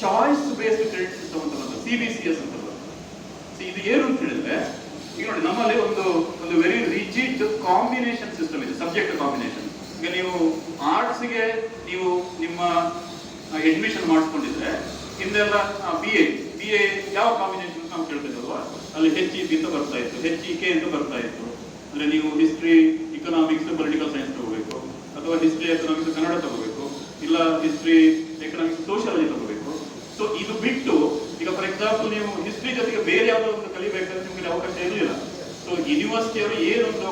Choice based credit system ಅಂತ ಬಂತು, CBCS ಅಂತ ಬಂತು. ಇದು ಏನು ಅಂತ ಹೇಳಿದ್ರೆ, ಈಗ ನೋಡಿ ನಮ್ಮಲ್ಲಿ ಒಂದು ವೆರಿ ರಿಜಿಡ್ ಕಾಂಬಿನೇಷನ್ ಸಿಸ್ಟಮ್ ಇದೆ, ಸಬ್ಜೆಕ್ಟ್ ಕಾಂಬಿನೇಷನ್. ಈಗ ನೀವು ಆರ್ಟ್ಸ್ಗೆ ನೀವು ನಿಮ್ಮ ಅಡ್ಮಿಷನ್ ಮಾಡಿಸ್ಕೊಂಡಿದ್ರೆ ಹಿಂದೆಲ್ಲ ಬಿ ಎ ಯಾವ ಕಾಂಬಿನೇಷನ್ ನಾವು ಕೇಳ್ತಿದ್ದಲ್ವಾ, ಅಲ್ಲಿ HEB ಅಂತ ಬರ್ತಾ ಇತ್ತು, HEK ಅಂತ ಬರ್ತಾ ಇತ್ತು. ಅಂದ್ರೆ ನೀವು ಹಿಸ್ಟ್ರಿ ಇಕನಾಮಿಕ್ಸ್ ಪೊಲಿಟಿಕಲ್ ಸೈನ್ಸ್ ತಗೋಬೇಕು, ಅಥವಾ ಹಿಸ್ಟ್ರಿ ಎಕನಾಮಿಕ್ಸ್ ಕನ್ನಡ ತಗೋಬೇಕು, ಇಲ್ಲ ಹಿಸ್ಟ್ರಿ ಎಕನಾಮಿಕ್ಸ್ ಸೋಷಿಯಾಲಜಿ ತಗೋಬೇಕು. ಸೊ ಇದು ಬಿಟ್ಟು ಈಗ ಫಾರ್ ಎಕ್ಸಾಂಪಲ್ ನೀವು ಹಿಸ್ಟ್ರಿ ಜೊತೆಗೆ ಬೇರೆ ಯಾವುದೋ ಒಂದು ಕಲಿಬೇಕಂದ್ರೆ ನಿಮಗೆ ಅವಕಾಶ ಇರಲಿಲ್ಲ. ಸೊ ಯೂನಿವರ್ಸಿಟಿಯವರು ಏನೊಂದು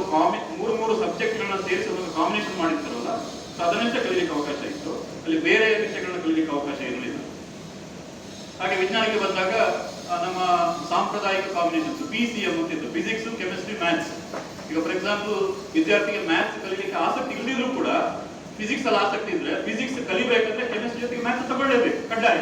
ಮೂರು ಸಬ್ಜೆಕ್ಟ್ಗಳನ್ನ ಸೇರಿಸಿ ಒಂದು ಕಾಂಬಿನೇಷನ್ ಮಾಡಿರ್ತಾರಲ್ಲ, ಸೊ ಅದನ್ನಷ್ಟೇ ಕಲಿಲಿಕ್ಕೆ ಅವಕಾಶ ಇತ್ತು, ಅಲ್ಲಿ ಬೇರೆ ವಿಷಯಗಳನ್ನ ಕಲಿಲಿಕ್ಕೆ ಅವಕಾಶ ಇರಲಿಲ್ಲ. ಹಾಗೆ ವಿಜ್ಞಾನಕ್ಕೆ ಬಂದಾಗ ನಮ್ಮ ಸಾಂಪ್ರದಾಯಿಕ ಕಾಂಬಿನೇಷನ್ಸ್ PCM ಅಂತ ಇತ್ತು, ಫಿಸಿಕ್ಸ್ ಕೆಮಿಸ್ಟ್ರಿ ಮ್ಯಾಥ್ಸ್. ಈಗ ಫಾರ್ ಎಕ್ಸಾಂಪಲ್ ವಿದ್ಯಾರ್ಥಿಗೆ ಮ್ಯಾಥ್ಸ್ ಕಲಿಲಿಕ್ಕೆ ಆಸಕ್ತಿ ಇಲ್ಲದಿದ್ರು ಕೂಡ ಫಿಸಿಕ್ಸ್ ಅಲ್ಲಿ ಆಸಕ್ತಿ ಇದ್ರೆ ಫಿಸಿಕ್ಸ್ ಕಲಿಬೇಕಂದ್ರೆ ಕೆಮಿಸ್ಟ್ರಿ ಜೊತೆಗೆ ಮ್ಯಾಥ್ಸ್ ತಗೊಳ್ಳೇಬೇಕು, ಕಡ್ಡಾಯ.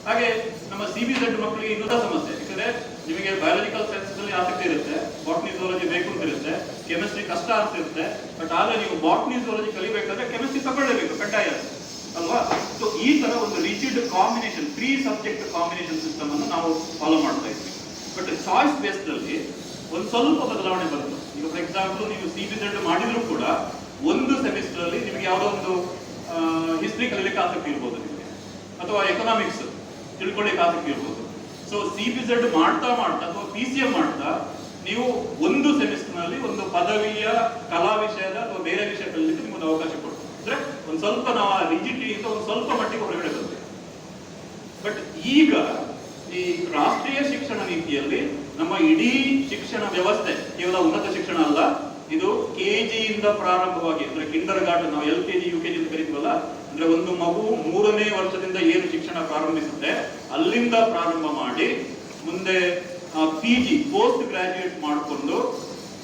ಹಾಗೆ ನಮ್ಮ CBZ ಮಕ್ಕಳಿಗೆ ಇನ್ನೊಂದು ಸಮಸ್ಯೆ, ಯಾಕಂದ್ರೆ ನಿಮಗೆ ಬಯಾಲಜಿಕಲ್ ಸೈನ್ಸ್ ಅಲ್ಲಿ ಆಸಕ್ತಿ ಇರುತ್ತೆ, ಬಾಟ್ನಿ ಝೂಲಜಿ ಬೇಕು ಅಂತ ಇರುತ್ತೆ, ಕೆಮಿಸ್ಟ್ರಿ ಕಷ್ಟ ಅನ್ಸಿರುತ್ತೆ, ಬಟ್ ಆದ್ರೆ ನೀವು ಬಾಟ್ನಿ ಝೂಲಜಿ ಕಲಿಬೇಕಂದ್ರೆ ಕೆಮಿಸ್ಟ್ರಿ ತಗೊಳ್ಳೇಬೇಕು, ಕಡ್ಡಾಯ ಅಲ್ವಾ. ಸೊ ಈ ತರ ಒಂದು rigid combination 3 subject combination system ಅನ್ನು ನಾವು ಫಾಲೋ ಮಾಡ್ತಾ ಇದ್ವಿ. ಬಟ್ ಚಾಯ್ಸ್ ಬೇಸ್ಡ್ ಅಲ್ಲಿ ಒಂದು ಸ್ವಲ್ಪ ಬದಲಾವಣೆ ಬಂತು. ಈಗ ಫಾರ್ ಎಕ್ಸಾಂಪಲ್ ನೀವು CBZ ಮಾಡಿದ್ರು ಕೂಡ ಒಂದು ಸೆಮಿಸ್ಟರ್ ಅಲ್ಲಿ ನಿಮಗೆ ಯಾವುದೋ ಒಂದು ಹಿಸ್ಟ್ರಿ ಕಲಿಲಿಕ್ಕೆ ಆಸಕ್ತಿ ಇರ್ಬೋದು ನಿಮಗೆ, ಅಥವಾ ಎಕನಾಮಿಕ್ಸ್ ತಿಳ್ಕೊಳ್ಳಿಕ್ಕೆ ಆಸಕ್ತಿ ಇರ್ಬೋದು. ಸೊ CBZ ಮಾಡ್ತಾ ಅಥವಾ PCM ಮಾಡ್ತಾ ನೀವು ಒಂದು ಸೆಮಿಸ್ಟರ್ ನಲ್ಲಿ ಒಂದು ಪದವಿಯ ಕಲಾ ವಿಷಯದ ಅಥವಾ ಬೇರೆ ವಿಷಯ ಕಲಿಲಿಕ್ಕೆ ನಿಮಗೆ ಅವಕಾಶ ಕೊಡ್ತೀವಿ. ಅಂದ್ರೆ ಒಂದು ಸ್ವಲ್ಪ ನಾವು ರಿಜಿಡಿಟಿ ಇಂದ ಒಂದು ಸ್ವಲ್ಪ ಮಟ್ಟಿಗೆ ಹೊರಗಡೆ ಬರ್ತೇವೆ. ಬಟ್ ಈಗ ಈ ರಾಷ್ಟ್ರೀಯ ಶಿಕ್ಷಣ ನೀತಿಯಲ್ಲಿ ನಮ್ಮ ಇಡೀ ಶಿಕ್ಷಣ ವ್ಯವಸ್ಥೆ ಕೇವಲ ಉನ್ನತ ಶಿಕ್ಷಣ ಅಲ್ಲ, ಇದು KG ಇಂದ ಪ್ರಾರಂಭವಾಗಿ, ಅಂದ್ರೆ ಕಿಂಡರ್ ಗಾರ್ಡನ್, ನಾವು LKG UKG ಅಂತ ಕರೀತೀವಲ್ಲ, ಅಂದ್ರೆ ಒಂದು ಮಗು 3ನೇ ವರ್ಷದಿಂದ ಏನು ಶಿಕ್ಷಣ ಪ್ರಾರಂಭಿಸುತ್ತೆ ಅಲ್ಲಿಂದ ಪ್ರಾರಂಭ ಮಾಡಿ ಮುಂದೆ PG ಪೋಸ್ಟ್ ಗ್ರಾಜುಯೇಟ್ ಮಾಡಿಕೊಂಡು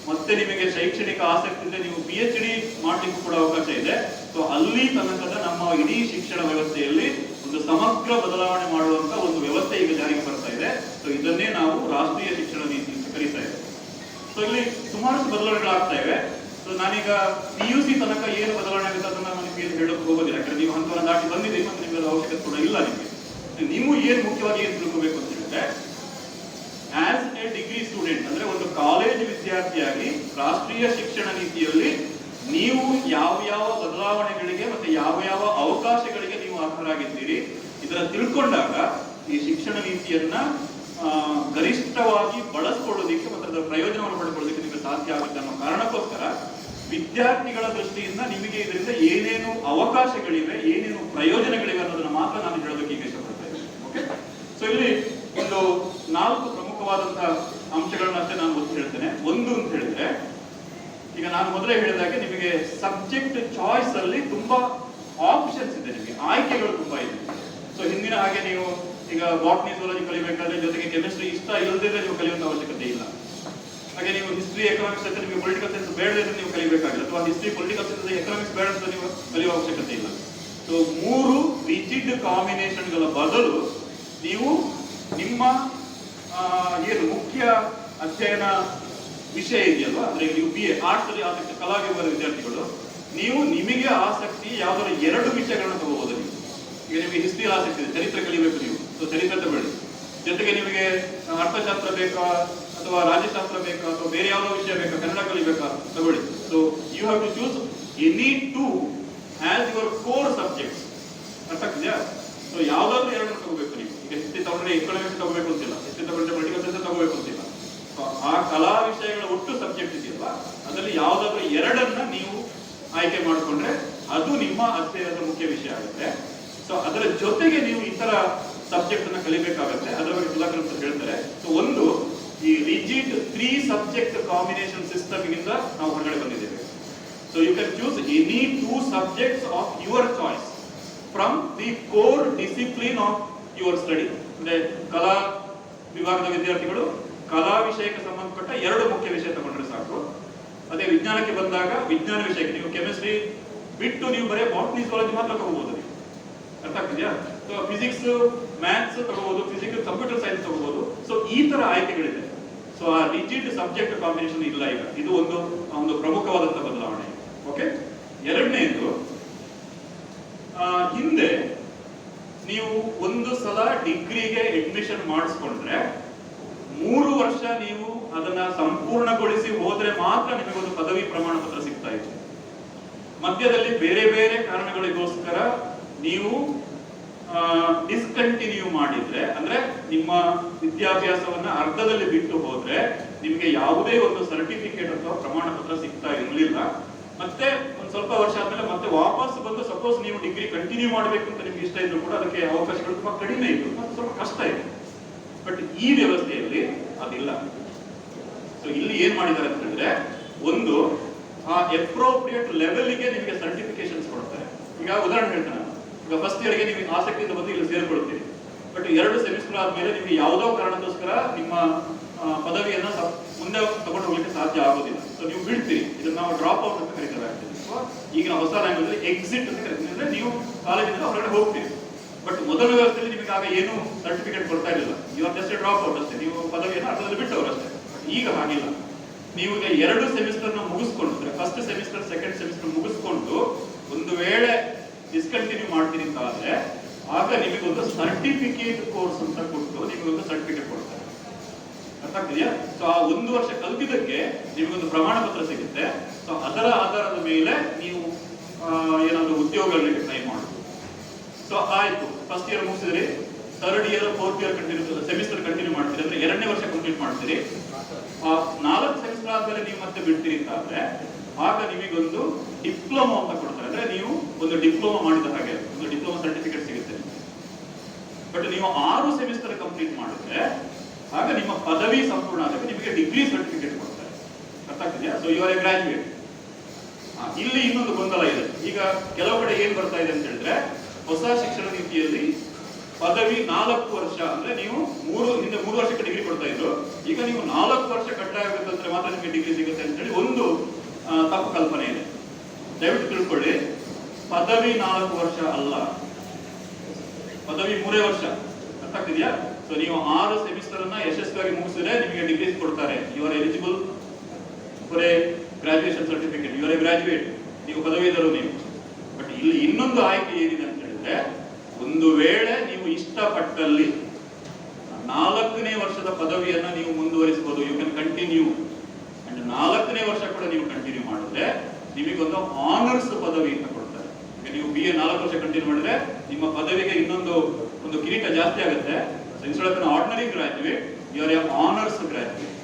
ಮತ್ತೆ ನಿಮಗೆ ಶೈಕ್ಷಣಿಕ ಆಸಕ್ತಿ ಇದೆ, ನೀವು PhD ಮಾಡ್ಲಿಕ್ಕೂ ಕೂಡ ಅವಕಾಶ ಇದೆ. ಸೊ ಅಲ್ಲಿ ತನಕದ ನಮ್ಮ ಇಡೀ ಶಿಕ್ಷಣ ವ್ಯವಸ್ಥೆಯಲ್ಲಿ ಒಂದು ಸಮಗ್ರ ಬದಲಾವಣೆ ಮಾಡುವಂತ ಒಂದು ವ್ಯವಸ್ಥೆ ಈಗ ಜಾರಿಗೆ ಬರ್ತಾ ಇದೆ. ಸೊ ಇದನ್ನೇ ನಾವು ರಾಷ್ಟ್ರೀಯ ಶಿಕ್ಷಣ ನೀತಿ ಅಂತ ಕರೀತಾ ಇದ್ದೇವೆ. ಸೊ ಇಲ್ಲಿ ಸುಮಾರು ಬದಲಾವಣೆಗಳಾಗ್ತಾ ಇವೆ. ಸೊ ನಾನೀಗ PUC ತನಕ ಏನು ಬದಲಾವಣೆ ಆಗುತ್ತೆ ಅದನ್ನ ನಿಮಗೆ ಹೇಳೋಕೆ ಹೋಗೋದಿಲ್ಲ, ಯಾಕಂದ್ರೆ ನೀವು ಹಂತವನ್ನು ದಾಟಿ ಬಂದಿದ್ದೀವಿ, ಮತ್ತೆ ನಿಮಗೆ ಅವಶ್ಯಕತೆ ಕೂಡ ಇಲ್ಲ. ನೀವು ಏನು ಮುಖ್ಯವಾಗಿ ಏನು ತಿಳ್ಕೋಬೇಕು ಅಂತ ಹೇಳಿದ್ರೆ, ಆಸ್ ಎ ಡಿಗ್ರಿ ಸ್ಟೂಡೆಂಟ್ ಅಂದ್ರೆ ಒಂದು ಕಾಲೇಜ್ ವಿದ್ಯಾರ್ಥಿಯಾಗಿ ರಾಷ್ಟ್ರೀಯ ಶಿಕ್ಷಣ ನೀತಿಯಲ್ಲಿ ನೀವು ಯಾವ ಬದಲಾವಣೆಗಳಿಗೆ ಮತ್ತೆ ಯಾವ ಅವಕಾಶಗಳಿಗೆ ನೀವು ಅರ್ಹರಾಗಿದ್ದೀರಿ ಇದರ ತಿಳ್ಕೊಂಡಾಗ ಈ ಶಿಕ್ಷಣ ನೀತಿಯನ್ನ ಗರಿಷ್ಠವಾಗಿ ಬಳಸ್ಕೊಳ್ಳೋದಿಕ್ಕೆ ಮತ್ತೆ ಅದರ ಪ್ರಯೋಜನವನ್ನು ಪಡ್ಕೊಳ್ಳೋದಕ್ಕೆ ನಿಮಗೆ ಸಾಧ್ಯ ಆಗುತ್ತೆ ಅನ್ನೋ ಕಾರಣಕ್ಕೋಸ್ಕರ ವಿದ್ಯಾರ್ಥಿಗಳ ದೃಷ್ಟಿಯಿಂದ ನಿಮಗೆ ಇದರಿಂದ ಏನೇನು ಅವಕಾಶಗಳಿವೆ, ಏನೇನು ಪ್ರಯೋಜನಗಳಿವೆ ಅನ್ನೋದನ್ನ ಮಾತ್ರ ನಾನು ಹೇಳೋದಕ್ಕೆ ಈಗ ಇಷ್ಟಪಡ್ತಾ ಇದ್ದೇನೆ. ಓಕೆ, ಸೊ ಇಲ್ಲಿ ಒಂದು 4 ಪ್ರಮುಖವಾದಂತಹ ಅಂಶಗಳನ್ನಷ್ಟೇ ನಾನು ಒತ್ತು ಹೇಳ್ತೇನೆ. ಒಂದು ಅಂತ ಹೇಳಿದ್ರೆ, ಈಗ ನಾನು ಮೊದಲೇ ಹೇಳಿದಾಗೆ ನಿಮಗೆ ಸಬ್ಜೆಕ್ಟ್ ಚಾಯ್ಸ್ ಅಲ್ಲಿ ತುಂಬಾ ಆಪ್ಷನ್ಸ್ ಇದೆ, ನಿಮಗೆ ಆಯ್ಕೆಗಳು ತುಂಬಾ ಇದೆ. ಸೊ ಹಿಂದಿನ ಹಾಗೆ ನೀವು ಈಗ ಬಾಟ್ನಿ ಝೂಲಜಿ ಕಲಿಬೇಕಾದ್ರೆ ಜೊತೆಗೆ ಕೆಮಿಸ್ಟ್ರಿ ಇಷ್ಟ ಇಲ್ಲದಿದ್ರೆ ನೀವು ಕಲಿಯುವಂತ ಅವಶ್ಯಕತೆ ಇಲ್ಲ. ಹಾಗೆ ನೀವು ಹಿಸ್ಟ್ರಿ ಎಕನಾಮಿಕ್ಸ್ ಅಂತ ನಿಮಗೆ ಪೊಲಿಟಿಕಲ್ ಸೈನ್ಸ್ ಬೇಡ ಅಂತ ನೀವು ಕಲಿಬೇಕಾಗಿಲ್ಲ, ಅಥವಾ ಹಿಸ್ಟ್ರಿ ಪೊಲಿಟಿಕಲ್ ಸೈನ್ಸ್ ಎಕನಾಮಿಕ್ಸ್ ಬೇಡ ಅಂತ ನೀವು ಕಲಿಯುವ ಅವಶ್ಯಕತೆ ಇಲ್ಲ. ಸೊ 3 ರಿಜಿಡ್ ಕಾಂಬಿನೇಷನ್ಗಳ ಬದಲು ನೀವು ನಿಮ್ಮ ಏನು ಮುಖ್ಯ ಅಧ್ಯಯನ ವಿಷಯ ಇದೆಯಲ್ವಾ, ಅಂದ್ರೆ ನೀವು BA ಆರ್ಟ್ಸ್ ಅಲ್ಲಿ ಆಸಕ್ತಿ ಕಲಾ ವಿಭಾಗದ ವಿದ್ಯಾರ್ಥಿಗಳು, ನೀವು ನಿಮಗೆ ಆಸಕ್ತಿ ಯಾವ್ದಾದ್ರು 2 ವಿಷಯಗಳನ್ನ ತಗೋಬಹುದು. ನೀವು ಈಗ ನಿಮಗೆ ಹಿಸ್ಟ್ರಿ ಆಸಕ್ತಿ ಇದೆ, ಚರಿತ್ರೆ ಕಲಿಬೇಕು ನೀವು, ಸೊ ಚರಿತ್ರೆ ತಗೊಳ್ಳಿ. ಜೊತೆಗೆ ನಿಮಗೆ ಅರ್ಥಶಾಸ್ತ್ರ ಬೇಕಾ ಅಥವಾ ರಾಜ್ಯಶಾಸ್ತ್ರ ಬೇಕಾ ಅಥವಾ ಬೇರೆ ಯಾವುದೋ ವಿಷಯ ಬೇಕಾ, ಕನ್ನಡ ಕಲಿಬೇಕಾ, ತಗೊಳ್ಳಿ. So you have to choose any 2 as your core subjects. ಅರ್ಥ ಆಗ್ತಿದೆಯಾ? ಸೊ ಯಾವ್ದಾದ್ರು 2 ತಗೋಬೇಕು ನೀವು. ಈಗ ಹಿಸ್ಟ್ರಿ ತಗೊಂಡ್ರೆ ಎಕನಾಮಿಕ್ಸ್ ತಗೋಬೇಕು ಅಂತಿಲ್ಲ, ಹಿಸ್ಟ್ರಿ ತಗೊಂಡ್ರೆ ಪೊಲಿಟಿಕಲ್ ಸೈನ್ಸ್ ತಗೋಬೇಕು ಅಂತಿಲ್ಲ. ಆ ಕಲಾ ವಿಷಯಗಳ ಒಟ್ಟು ಸಬ್ಜೆಕ್ಟ್ ಇದೆಯಲ್ವಾ, ಅದರಲ್ಲಿ ಯಾವ್ದಾದ್ರು 2 ನೀವು ಆಯ್ಕೆ ಮಾಡಿಕೊಂಡ್ರೆ ಅದು ನಿಮ್ಮ ಅಧ್ಯಯನದ ಮುಖ್ಯ ವಿಷಯ ಆಗುತ್ತೆ. ಸೊ ಅದರ ಜೊತೆಗೆ ನೀವು ಇತರ ಸಬ್ಜೆಕ್ಟ್ ಅನ್ನ ಕಲಿಬೇಕಾಗುತ್ತೆ, ಅದರ ಬಗ್ಗೆ ಸುಧಾಕರ್ ಅಂತ ಹೇಳ್ತಾರೆ. ಸೊ ಒಂದು ಈ ರಿಜಿಡ್ 3 ಸಬ್ಜೆಕ್ಟ್ ಕಾಂಬಿನೇಷನ್ ಸಿಸ್ಟಮ್ ಗಿಂತ ನಾವು ಹೊರಗಡೆ ಬಂದಿದ್ದೇವೆ. So you can choose any 2 subjects of your choice from the core discipline of your study. ಅಂದ್ರೆ ಕಲಾ ವಿಭಾಗದ ವಿದ್ಯಾರ್ಥಿಗಳು ಕಲಾ ವಿಷಯಕ್ಕೆ ಸಂಬಂಧಪಟ್ಟ 2 ಮುಖ್ಯ ವಿಷಯ ತಗೊಂಡ್ರೆ ಸಾಕು. ಅದೇ ವಿಜ್ಞಾನಕ್ಕೆ ಬಂದಾಗ ವಿಜ್ಞಾನ ವಿಷಯಕ್ಕೆ ನೀವು ಕೆಮಿಸ್ಟ್ರಿ ಬಿಟ್ಟು ನೀವು ಬರೀ ಬಾಟ್ನಿ ಝೂಲಜಿ ಮಾತ್ರ ತಗೋಬಹುದು. ನೀವು ಅರ್ಥ ಆಗ್ತಿದೆಯಾ? ಸೊ ಫಿಸಿಕ್ಸ್ ಮ್ಯಾಥ್ಸ್ ತಗೋಬಹುದು, ಫಿಸಿಕ್ಸ್ ಕಂಪ್ಯೂಟರ್ ಸೈನ್ಸ್ ತಗೋಬಹುದು. ಸೊ ಈ ತರ ಆಯ್ಕೆಗಳಿದೆ. ಸೊ ಆ ರಿಜಿಡ್ ಸಬ್ಜೆಕ್ಟ್ ಕಾಂಬಿನೇಷನ್ ಇಲ್ಲ ಈಗ. ಇದು ಒಂದು ಪ್ರಮುಖವಾದಂತಹ ಬದಲಾವಣೆ. ಓಕೆ, ಎರಡನೇದು, ಹಿಂದೆ ನೀವು ಒಂದು ಸಲ ಡಿಗ್ರಿಗೆ ಅಡ್ಮಿಷನ್ ಮಾಡಿಸ್ಕೊಂಡ್ರೆ 3 ವರ್ಷ ನೀವು ಅದನ್ನ ಸಂಪೂರ್ಣಗೊಳಿಸಿ ಹೋದ್ರೆ ಮಾತ್ರ ನಿಮಗೊಂದು ಪದವಿ ಪ್ರಮಾಣ ಪತ್ರ ಸಿಗ್ತಾ ಇದೆ. ಮಧ್ಯದಲ್ಲಿ ಬೇರೆ ಬೇರೆ ಕಾರಣಗಳಿಗೋಸ್ಕರ ನೀವು ಡಿಸ್ಕಂಟಿನ್ಯೂ ಮಾಡಿದ್ರೆ, ಅಂದ್ರೆ ನಿಮ್ಮ ವಿದ್ಯಾಭ್ಯಾಸವನ್ನ ಅರ್ಧದಲ್ಲಿ ಬಿಟ್ಟು ಹೋದ್ರೆ ನಿಮ್ಗೆ ಯಾವುದೇ ಒಂದು ಸರ್ಟಿಫಿಕೇಟ್ ಅಥವಾ ಪ್ರಮಾಣ ಪತ್ರ ಸಿಗ್ತಾ ಇರಲಿಲ್ಲ. ಮತ್ತೆ ಒಂದ್ ಸ್ವಲ್ಪ ವರ್ಷ ಆದ್ಮೇಲೆ ಮತ್ತೆ ವಾಪಸ್ ಬಂದು ಸಪೋಸ್ ನೀವು ಡಿಗ್ರಿ ಕಂಟಿನ್ಯೂ ಮಾಡ್ಬೇಕು ಅಂತ ನಿಮ್ಗೆ ಇಷ್ಟ ಇದ್ರು ಕೂಡ ಅದಕ್ಕೆ ಅವಕಾಶಗಳು ತುಂಬಾ ಕಡಿಮೆ ಇತ್ತು, ಮತ್ತೆ ಸ್ವಲ್ಪ ಕಷ್ಟ ಇದೆ. ಬಟ್ ಈ ವ್ಯವಸ್ಥೆಯಲ್ಲಿ ಅದಿಲ್ಲ. ಸೊ ಇಲ್ಲಿ ಏನ್ ಮಾಡಿದ್ದಾರೆ ಅಂತ ಹೇಳಿದ್ರೆ, ಒಂದು ಆ ಅಪ್ರೋಪ್ರಿಯೇಟ್ ಲೆವೆಲ್ಗೆ ನಿಮಗೆ ಸರ್ಟಿಫಿಕೇಶನ್ಸ್ ಕೊಡ್ತಾರೆ. ಈಗ ಉದಾಹರಣೆ ಹೇಳ್ತಾನೆ, ಈಗ ಫಸ್ಟ್ ಇಯರ್ಗೆ ನೀವು ಆಸಕ್ತಿಯಿಂದ ಬಂದು ಇಲ್ಲಿ ಸೇರ್ಕೊಳ್ತೀರಿ. ಬಟ್ 2 ಸೆಮಿಸ್ಟರ್ ಆದ್ಮೇಲೆ ನಿಮ್ಗೆ ಯಾವುದೋ ಕಾರಣಕ್ಕೋಸ್ಕರ ನಿಮ್ಮ ಪದವಿಯನ್ನ ಮುಂದೆ ತಗೊಂಡು ಹೋಗ್ಲಿಕ್ಕೆ ಸಾಧ್ಯ ಆಗೋದಿಲ್ಲ. ಸೊ ನೀವು ಬಿಡ್ತೀರಿ. ಇದನ್ನ ನಾವು ಡ್ರಾಪ್ ಔಟ್ ಅಂತ ಕರೀತಾರೆ. ಈಗ ಹೊಸ ಲ್ಯಾಂಗ್ವೇಜ್ ಅಲ್ಲಿ ಎಕ್ಸಿಟ್ ಅಂತ ಕರೀತೀವಿ. ಅಂದ್ರೆ ನೀವು ಕಾಲೇಜಿಂದ ಹೊರಗಡೆ ಹೋಗ್ತೀರಿ. ಬಟ್ ಮೊದಲ ವ್ಯವಸ್ಥೆಯಲ್ಲಿ ನಿಮಗೆ ಆಗ ಏನು ಸರ್ಟಿಫಿಕೇಟ್ ಕೊಡ್ತಾ ಇರಲಿಲ್ಲ. ಇವಾಗ ಜಸ್ಟ್ ಡ್ರಾಪ್ ಔಟ್ ಅಷ್ಟೇ, ನೀವು ಪದವಿಯನ್ನು ಅರ್ಧದಲ್ಲಿ ಬಿಟ್ಟವರು ಅಷ್ಟೇ. ಈಗ ಹಾಗಿಲ್ಲ. ನೀವು ಈಗ 2 ಸೆಮಿಸ್ಟರ್ ನ ಮುಗಿಸ್ಕೊಂಡು, ಫಸ್ಟ್ ಸೆಮಿಸ್ಟರ್ ಸೆಕೆಂಡ್ ಸೆಮಿಸ್ಟರ್ ಮುಗಿಸ್ಕೊಂಡು ಒಂದು ವೇಳೆ ಡಿಸ್ಕಂಟಿನ್ಯೂ ಮಾಡ್ತೀನಿ ಅಂತ ಆದ್ರೆ ಆಗ ನಿಮಗೊಂದು ಸರ್ಟಿಫಿಕೇಟ್ ಕೋರ್ಸ್ ಅಂತ ಕೊಟ್ಟು ನಿಮಗೊಂದು ಸರ್ಟಿಫಿಕೇಟ್ ಕೊಡ್ತಾರೆ. ಅರ್ಥ ಆಗ್ತಿದೆಯಾ? ಸೊ ಆ 1 ವರ್ಷ ಕಲ್ತಿದ್ದಕ್ಕೆ ನಿಮಗೊಂದು ಪ್ರಮಾಣ ಪತ್ರ ಸಿಗುತ್ತೆ. ಸೊ ಅದರ ಆಧಾರದ ಮೇಲೆ ನೀವು ಏನಾದ್ರು ಉದ್ಯೋಗಗಳಿಗೆ ಟ್ರೈ ಮಾಡಬಹುದು. ಸೊ ಆಯ್ತು, ಫಸ್ಟ್ ಇಯರ್ ಮುಗಿಸಿದ್ರಿ, 3rd year 4th year continue semester continue ಮಾಡ್ತೀರಿ, ಅಂದ್ರೆ 2ನೇ ವರ್ಷ ಕಂಪ್ಲೀಟ್ ಮಾಡ್ತೀರಿ. 4 ಸೆಮಿಸ್ಟರ್ ಆದ್ಮೇಲೆ ನೀವು ಮತ್ತೆ ಬಿಡ್ತೀರಿ ಅಂತ ಆದ್ರೆ ಆಗ ನಿಮಗೊಂದು ಡಿಪ್ಲೊಮಾ ಅಂತ ಕೊಡ್ತಾರೆ. ಅಂದ್ರೆ ನೀವು ಒಂದು ಡಿಪ್ಲೊಮಾ ಮಾಡಿದ ಹಾಗೆ ಒಂದು ಡಿಪ್ಲೊಮಾ ಸರ್ಟಿಫಿಕೇಟ್ ಸಿಗುತ್ತೆ. ಬಟ್ ನೀವು 6 ಸೆಮಿಸ್ಟರ್ ಕಂಪ್ಲೀಟ್ ಮಾಡಿದ್ರೆ ಆಗ ನಿಮ್ಮ ಪದವಿ ಸಂಪೂರ್ಣ ಆದಾಗ ನಿಮಗೆ ಡಿಗ್ರಿ ಸರ್ಟಿಫಿಕೇಟ್ ಕೊಡ್ತಾರೆ. ಅರ್ಥ ಆಗ್ತಿದೆಯಾ? So you are a graduate. ಇಲ್ಲಿ ಇನ್ನೊಂದು ಗೊಂದಲ ಇದೆ. ಈಗ ಕೆಲವು ಕಡೆ ಏನ್ ಬರ್ತಾ ಇದೆ ಅಂತ ಹೇಳಿದ್ರೆ, ಹೊಸ ಶಿಕ್ಷಣ ನೀತಿಯಲ್ಲಿ ಪದವಿ 4 ವರ್ಷ, ಅಂದ್ರೆ ನೀವು ಹಿಂದೆ 3 ವರ್ಷಕ್ಕೆ ಡಿಗ್ರಿ ಕೊಡ್ತಾ ಇದ್ರು, ಈಗ ನೀವು 4 ವರ್ಷ ಕಡ್ಡಾಯ ಆಗುತ್ತಂದ್ರೆ ಮಾತ್ರ ನಿಮಗೆ ಡಿಗ್ರಿ ಸಿಗುತ್ತೆ ಅಂತ ಹೇಳಿ ಒಂದು ತಪ್ಪು ಕಲ್ಪನೆ ಇದೆ. ದಯವಿಟ್ಟು ತಿಳ್ಕೊಳ್ಳಿ, ಪದವಿ 4 ವರ್ಷ ಅಲ್ಲ, ಪದವಿ 3 ವರ್ಷ. ಅರ್ಥ ಆಗ್ತಿದೆಯಾ? ಸೊ ನೀವು 6 ಸೆಮಿಸ್ಟರ್ ಅನ್ನ ಯಶಸ್ವಿಯಾಗಿ ಮುಗಿಸಿದ್ರೆ ನಿಮಗೆ ಡಿಗ್ರಿ ಕೊಡ್ತಾರೆ. You are eligible for a graduation certificate, you are a graduate, ನೀವು ಪದವೀಧರು ನೀವು. ಬಟ್ ಇಲ್ಲಿ ಇನ್ನೊಂದು ಆಯ್ಕೆ ಏನಿದೆ ಅಂತ ಹೇಳಿದ್ರೆ, ಒಂದು ವೇಳೆ ನೀವು ಇಷ್ಟಪಟ್ಟಲ್ಲಿ 4ನೇ ವರ್ಷದ ಪದವಿಯನ್ನ ನೀವು ಮುಂದುವರಿಸಬಹುದು. You can continue. ಅಂಡ್ 4ನೇ ವರ್ಷ ಕೂಡ ನೀವು ಕಂಟಿನ್ಯೂ ಮಾಡಿದ್ರೆ ನಿಮಗೊಂದು ಆನರ್ಸ್ ಪದವಿ ಅಂತ ಕೊಡ್ತಾರೆ. ಈಗ ನೀವು BA 4 ವರ್ಷ ಕಂಟಿನ್ಯೂ ಮಾಡಿದ್ರೆ ನಿಮ್ಮ ಪದವಿಗೆ ಒಂದು ಕಿರೀಟ ಜಾಸ್ತಿ ಆಗುತ್ತೆ. Instead of ordinary graduate you are a honours graduate.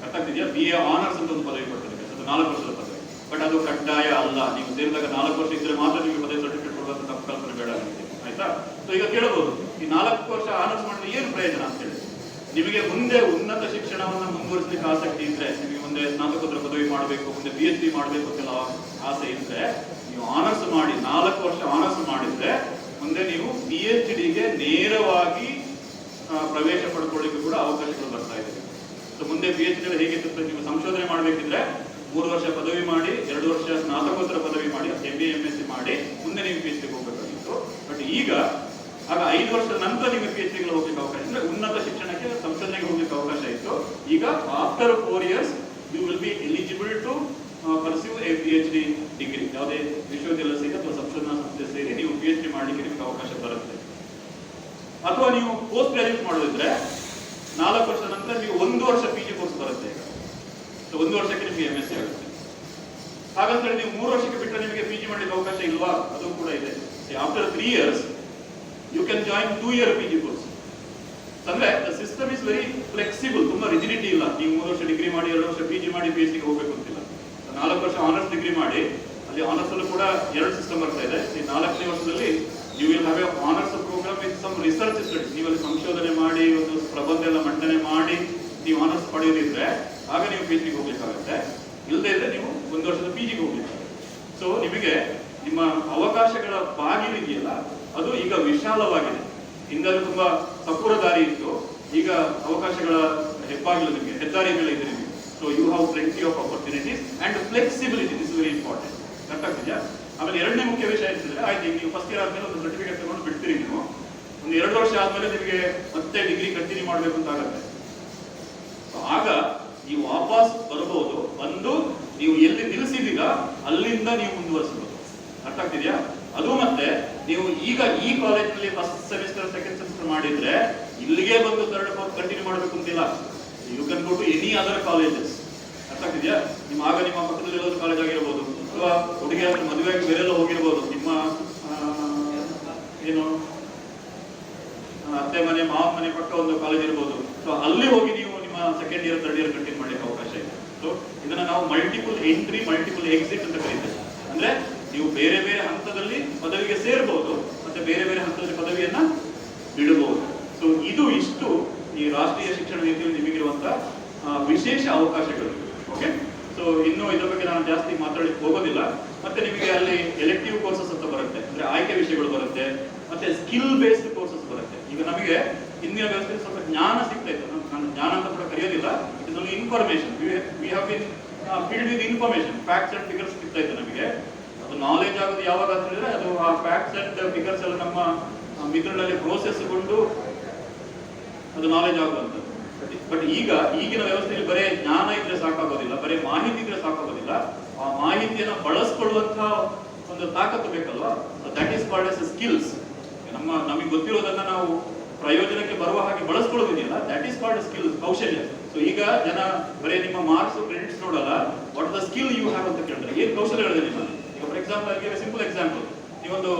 ಅರ್ಥ ಆಗ್ತಿದೆಯಾ? BA ಆನರ್ಸ್ ಅಂತ ಒಂದು ಪದವಿ ಕೊಡ್ತಾರೆ, ಅದು 4 ವರ್ಷದ ಪದವಿ. ಬಟ್ ಅದು ಕಡ್ಡಾಯ ಅಲ್ಲ. ನೀವು ಸೇರಿದಾಗ 4 ವರ್ಷ ಇದ್ರೆ ಮಾತ್ರ ನಿಮಗೆ ಪದವಿ ಸರ್ಟಿಫಿಕೇಟ್ ಕೊಡುವಂತ ತಪ್ಪು ಕಲ್ಪನೆ ಬೇಡ ನಿಮಗೆ. ಆಯ್ತಾ? ಸೊ ಈಗ ಕೇಳಬಹುದು, ಈ 4 ವರ್ಷ ಆನರ್ಸ್ ಮಾಡಿದ್ರೆ ಏನು ಪ್ರಯೋಜನ ಅಂತ ಹೇಳಿ. ನಿಮಗೆ ಮುಂದೆ ಉನ್ನತ ಶಿಕ್ಷಣವನ್ನ ಮುಂದುವರಿಸಲಿಕ್ಕೆ ಆಸಕ್ತಿ ಇದ್ರೆ, ನಿಮಗೆ ಮುಂದೆ ಸ್ನಾತಕೋತ್ತರ ಪದವಿ ಮಾಡಬೇಕು, ಮುಂದೆ PhD ಮಾಡಬೇಕು ಅಂತೆಲ್ಲ ಆಸೆ ಇದ್ರೆ, ನೀವು ಆನರ್ಸ್ ಮಾಡಿ 4 ವರ್ಷ ಆನರ್ಸ್ ಮಾಡಿದ್ರೆ ಮುಂದೆ ನೀವು PhDಗೆ ನೇರವಾಗಿ ಪ್ರವೇಶ ಪಡ್ಕೊಳ್ಳಿಕ್ಕೆ ಕೂಡ ಅವಕಾಶಗಳು ಬರ್ತಾ ಇದೆ. ಸೊ ಮುಂದೆ PhD ಹೇಗಿತ್ತು, ನೀವು ಸಂಶೋಧನೆ ಮಾಡಬೇಕಿದ್ರೆ 3 ವರ್ಷ ಪದವಿ ಮಾಡಿ, 2 ವರ್ಷ ಸ್ನಾತಕೋತ್ತರ ಪದವಿ ಮಾಡಿ, MBA MSc ಮಾಡಿ ಮುಂದೆ ನೀವು PhDಗೆ ಹೋಗಬೇಕಾಗಿತ್ತು. ಬಟ್ ಈಗ ಆಗ 5 ವರ್ಷದ ನಂತರ ನಿಮಗೆ PhDಗೆ ಹೋಗ್ಲಿಕ್ಕೆ ಅವಕಾಶ, ಅಂದ್ರೆ ಉನ್ನತ ಶಿಕ್ಷಣಕ್ಕೆ ಸಂಶೋಧನೆಗೆ ಹೋಗ್ಲಿಕ್ಕೆ ಅವಕಾಶ ಇತ್ತು. ಈಗ after 4 years you will be eligible to pursue a PhD degree. ಯಾವುದೇ ವಿಶ್ವವಿದ್ಯಾಲಯ ಸೇರಿ ಅಥವಾ ಸಂಶೋಧನಾ ಸಂಸ್ಥೆ ಸೇರಿ ನೀವು PhD ಮಾಡಲಿಕ್ಕೆ ನಿಮಗೆ ಅವಕಾಶ ಬರುತ್ತೆ. ಅಥವಾ ನೀವು ಪೋಸ್ಟ್ ಗ್ರಾಜುಯೇಟ್ ಮಾಡೋದಿದ್ರೆ 4 ವರ್ಷದ ನಂತರ ನೀವು 1 ವರ್ಷ PG ಕೋರ್ಸ್ ಬರುತ್ತೆ. ಈಗ ಸೊ 1 ವರ್ಷಕ್ಕೆ ನಿಮಗೆ MSc ಆಗುತ್ತೆ. ಹಾಗಂತ ಹೇಳಿ ನೀವು 3 ವರ್ಷಕ್ಕೆ ಬಿಟ್ಟರೆ ನಿಮಗೆ PG ಮಾಡಲಿಕ್ಕೆ ಅವಕಾಶ ಇಲ್ವಾ? ಅದು ಕೂಡ ಇದೆ. After 3 years you can join 2 year PG course. ಅಂದ್ರೆ ಸಿಸ್ಟಮ್ ಇಸ್ ವೆರಿ ಫ್ಲೆಕ್ಸಿಬಲ್, ತುಂಬಾ ರಿಜಿಡಿಟಿ ಇಲ್ಲ. ನೀವು 3 ವರ್ಷ ಡಿಗ್ರಿ ಮಾಡಿ 2 ವರ್ಷ PG ಮಾಡಿ PhDಗೆ ಹೋಗ್ಬೇಕು ಅಂತಿಲ್ಲ. 4 ವರ್ಷ ಆನರ್ಸ್ ಡಿಗ್ರಿ ಮಾಡಿ, ಅಲ್ಲಿ ಆನರ್ಸ್ ಅಲ್ಲೂ ಕೂಡ 2 ಸಿಸ್ಟಮ್ ಬರ್ತಾ ಇದೆ. ಈ 4ನೇ ವರ್ಷದಲ್ಲಿ you will have a honours programme with some research studies. ನೀವು ಅಲ್ಲಿ ಸಂಶೋಧನೆ ಮಾಡಿ ಒಂದು ಪ್ರಬಂಧ ಎಲ್ಲ ಮಂಡನೆ ಮಾಡಿ ನೀವು ಆನರ್ಸ್ ಪಡೆಯೋದಿದ್ರೆ ಆಗ ನೀವು PhDಗೆ ಹೋಗ್ಲಿಕ್ಕಾಗುತ್ತೆ. ಇಲ್ಲದೇ ಇದ್ರೆ ನೀವು 1 ವರ್ಷದ PGಗೆ ಹೋಗ್ಲಿಕ್ಕಾಗುತ್ತೆ. ಸೊ ನಿಮಗೆ ನಿಮ್ಮ ಅವಕಾಶಗಳ ಬಾಗಿಲಿದೆಯಲ್ಲ ಅದು ಈಗ ವಿಶಾಲವಾಗಿದೆ. ಹಿಂದೆ ತುಂಬಾ ಸಪೂರ ದಾರಿ ಇತ್ತು, ಈಗ ಅವಕಾಶಗಳ ಹೆಬ್ಬಾಗಿಲು ನಿಮಗೆ ಹೆದ್ದಾರಿ ಮೇಲೆ ಇದೆ ನಿಮಗೆ. So you have plenty of opportunities and flexibility, this very important. Correct ಆಗ್ತಿದೆಯಾ? ಆಮೇಲೆ 2ನೇ ಮುಖ್ಯ ವಿಷಯ ಅಂತಂದ್ರೆ, ಆಯ್ತು ಈಗ ನೀವು ಫಸ್ಟ್ ಇಯರ್ ಆದ್ಮೇಲೆ ಒಂದು ಸರ್ಟಿಫಿಕೇಟ್ ತಗೊಂಡು ಬಿಡ್ತೀರಿ. ನೀವು ಒಂದು 2 ವರ್ಷ ಆದ್ಮೇಲೆ ನಿಮಗೆ ಮತ್ತೆ ಡಿಗ್ರಿ ಕಂಟಿನ್ಯೂ ಮಾಡ್ಬೇಕು ಅಂತ ಆಗುತ್ತೆ. ಆಗ ನೀವು ವಾಪಸ್ ಬರಬಹುದು, ಬಂದು ನೀವು ಎಲ್ಲಿ ನಿಲ್ಲಿಸಿದೀಗ ಅಲ್ಲಿಂದ ನೀವು ಮುಂದುವರಿಸಬಹುದು. ಅರ್ಥ ಆಗ್ತಿದ್ಯಾ? ಅದು ಮತ್ತೆ ನೀವು ಈಗ ಈ ಕಾಲೇಜ್ನಲ್ಲಿ ಫಸ್ಟ್ ಸೆಮಿಸ್ಟರ್ ಸೆಕೆಂಡ್ ಸೆಮಿಸ್ಟರ್ ಮಾಡಿದ್ರೆ ಇಲ್ಲಿಗೆ ಬಂದು ಥರ್ಡ್ ಫೋರ್ತ್ ಕಂಟಿನ್ಯೂ ಮಾಡಬೇಕು ಅಂತಿಲ್ಲ. You can go to any other colleges. ಅರ್ಥ ಆಗ್ತಿದ್ಯಾ? ನಿಮ್ಮ ಪಕ್ಕದಲ್ಲಿ ಇರೋದು ಕಾಲೇಜ್ ಆಗಿರ್ಬೋದು, ಅಥವಾ ಹುಡುಗಿ ಮದುವೆಯಾಗಿ ಬೇರೆಲ್ಲ ಹೋಗಿರ್ಬೋದು, ನಿಮ್ಮ ಏನು ಅತ್ತೆ ಮನೆ ಮಾವ ಮನೆ ಪಕ್ಕ ಒಂದು ಕಾಲೇಜ್ ಇರ್ಬೋದು. ಸೊ ಅಲ್ಲಿ ಹೋಗಿ ನೀವು ನಿಮ್ಮ second year third year continue ಮಾಡಲಿಕ್ಕೆ ಅವಕಾಶ ಇದೆ. ಸೊ ಇದನ್ನ ನಾವು ಮಲ್ಟಿಪಲ್ ಎಂಟ್ರಿ ಮಲ್ಟಿಪಲ್ ಎಕ್ಸಿಟ್ ಅಂತ ಕರೀತೇವೆ. ಅಂದ್ರೆ ನೀವು ಬೇರೆ ಬೇರೆ ಹಂತದಲ್ಲಿ ಪದವಿಗೆ ಸೇರ್ಬೋದು, ಮತ್ತೆ ಬೇರೆ ಬೇರೆ ಹಂತದಲ್ಲಿ ಪದವಿಯನ್ನ ಬಿಡಬಹುದು. ಸೊ ಇದು ಇಷ್ಟು ಈ ರಾಷ್ಟ್ರೀಯ ಶಿಕ್ಷಣ ನೀತಿಯಲ್ಲಿ ನಿಮಗಿರುವಂತ ವಿಶೇಷ ಅವಕಾಶಗಳು. ಓಕೆ, ಸೊ ಇನ್ನು ಇದ್ರ ಬಗ್ಗೆ ನಾನು ಜಾಸ್ತಿ ಮಾತಾಡಲಿಕ್ಕೆ ಹೋಗೋದಿಲ್ಲ. ಮತ್ತೆ ನಿಮಗೆ ಅಲ್ಲಿ ಎಲೆಕ್ಟಿವ್ ಕೋರ್ಸಸ್ ಅಂತ ಬರುತ್ತೆ, ಅಂದ್ರೆ ಆಯ್ಕೆ ವಿಷಯಗಳು ಬರುತ್ತೆ, ಮತ್ತೆ ಸ್ಕಿಲ್ ಬೇಸ್ಡ್ ಕೋರ್ಸಸ್ ಬರುತ್ತೆ. ಈಗ ನಮಗೆ ಹಿಂದಿನ ವ್ಯವಸ್ಥೆಯಲ್ಲಿ ಸ್ವಲ್ಪ ಜ್ಞಾನ ಸಿಗ್ತಾ ಇತ್ತು. ನಾನು ಜ್ಞಾನ ಅಂತ ಕೂಡ ಕರೆಯೋದಿಲ್ಲ, it is only information. We have been filled with information, facts and figures ಸಿಗ್ತಾ ಇತ್ತು ನಮಗೆ. ಅದು ನಾಲೆಜ್ ಆಗೋದು ಯಾವಾಗ ಅಂತ ಹೇಳಿದ್ರೆ ಅದು ಆ ಫ್ಯಾಕ್ಟ್ಸ್ ಅಂಡ್ ಫಿಗರ್ಸ್ ಎಲ್ಲ ನಮ್ಮ ಮಿತ್ರಗಳಲ್ಲಿ ಪ್ರೋಸೆಸ್ಗೊಂಡು ಅದು ನಾಲೆಜ್ ಆಗುವಂಥದ್ದು. ಬಟ್ ಈಗಿನ ವ್ಯವಸ್ಥೆಯಲ್ಲಿ ಬರೀ ಜ್ಞಾನ ಇದ್ರೆ ಸಾಕಾಗೋದಿಲ್ಲ, ಬರೀ ಮಾಹಿತಿ ಇದ್ರೆ ಸಾಕಾಗೋದಿಲ್ಲ, ಆ ಮಾಹಿತಿಯನ್ನು ಬಳಸ್ಕೊಳ್ಳುವಂತಹ ಒಂದು ತಾಕತ್ತು ಬೇಕಲ್ವಾ? That is called as skills. ನಮಗೆ ಗೊತ್ತಿರೋದನ್ನ ನಾವು ಪ್ರಯೋಜನಕ್ಕೆ ಬರುವ ಹಾಗೆ ಬಳಸ್ಕೊಳ್ಳೋದಿದೆಯಲ್ಲ, ದಟ್ ಈಸ್ ಕಾಲ್ಡ್ ಸ್ಕಿಲ್ಸ್, ಕೌಶಲ್ಯ. ಸೊ ಈಗ ಜನ ಬರೀ ನಿಮ್ಮ ಮಾರ್ಕ್ಸ್ ಕ್ರೆಡಿಟ್ಸ್ ನೋಡಲ್ಲ, what the skill you have ಅಂತ ಕೇಳಿದ್ರೆ ಏನ್ ಕೌಶಲ್ಯಗಳಿದೆ ನಿಮ್ಮಲ್ಲಿ. ಈಗ ಫಾರ್ ಎಕ್ಸಾಂಪಲ್, ಸಿಂಪಲ್ ಎಕ್ಸಾಂಪಲ್, ನೀವೊಂದು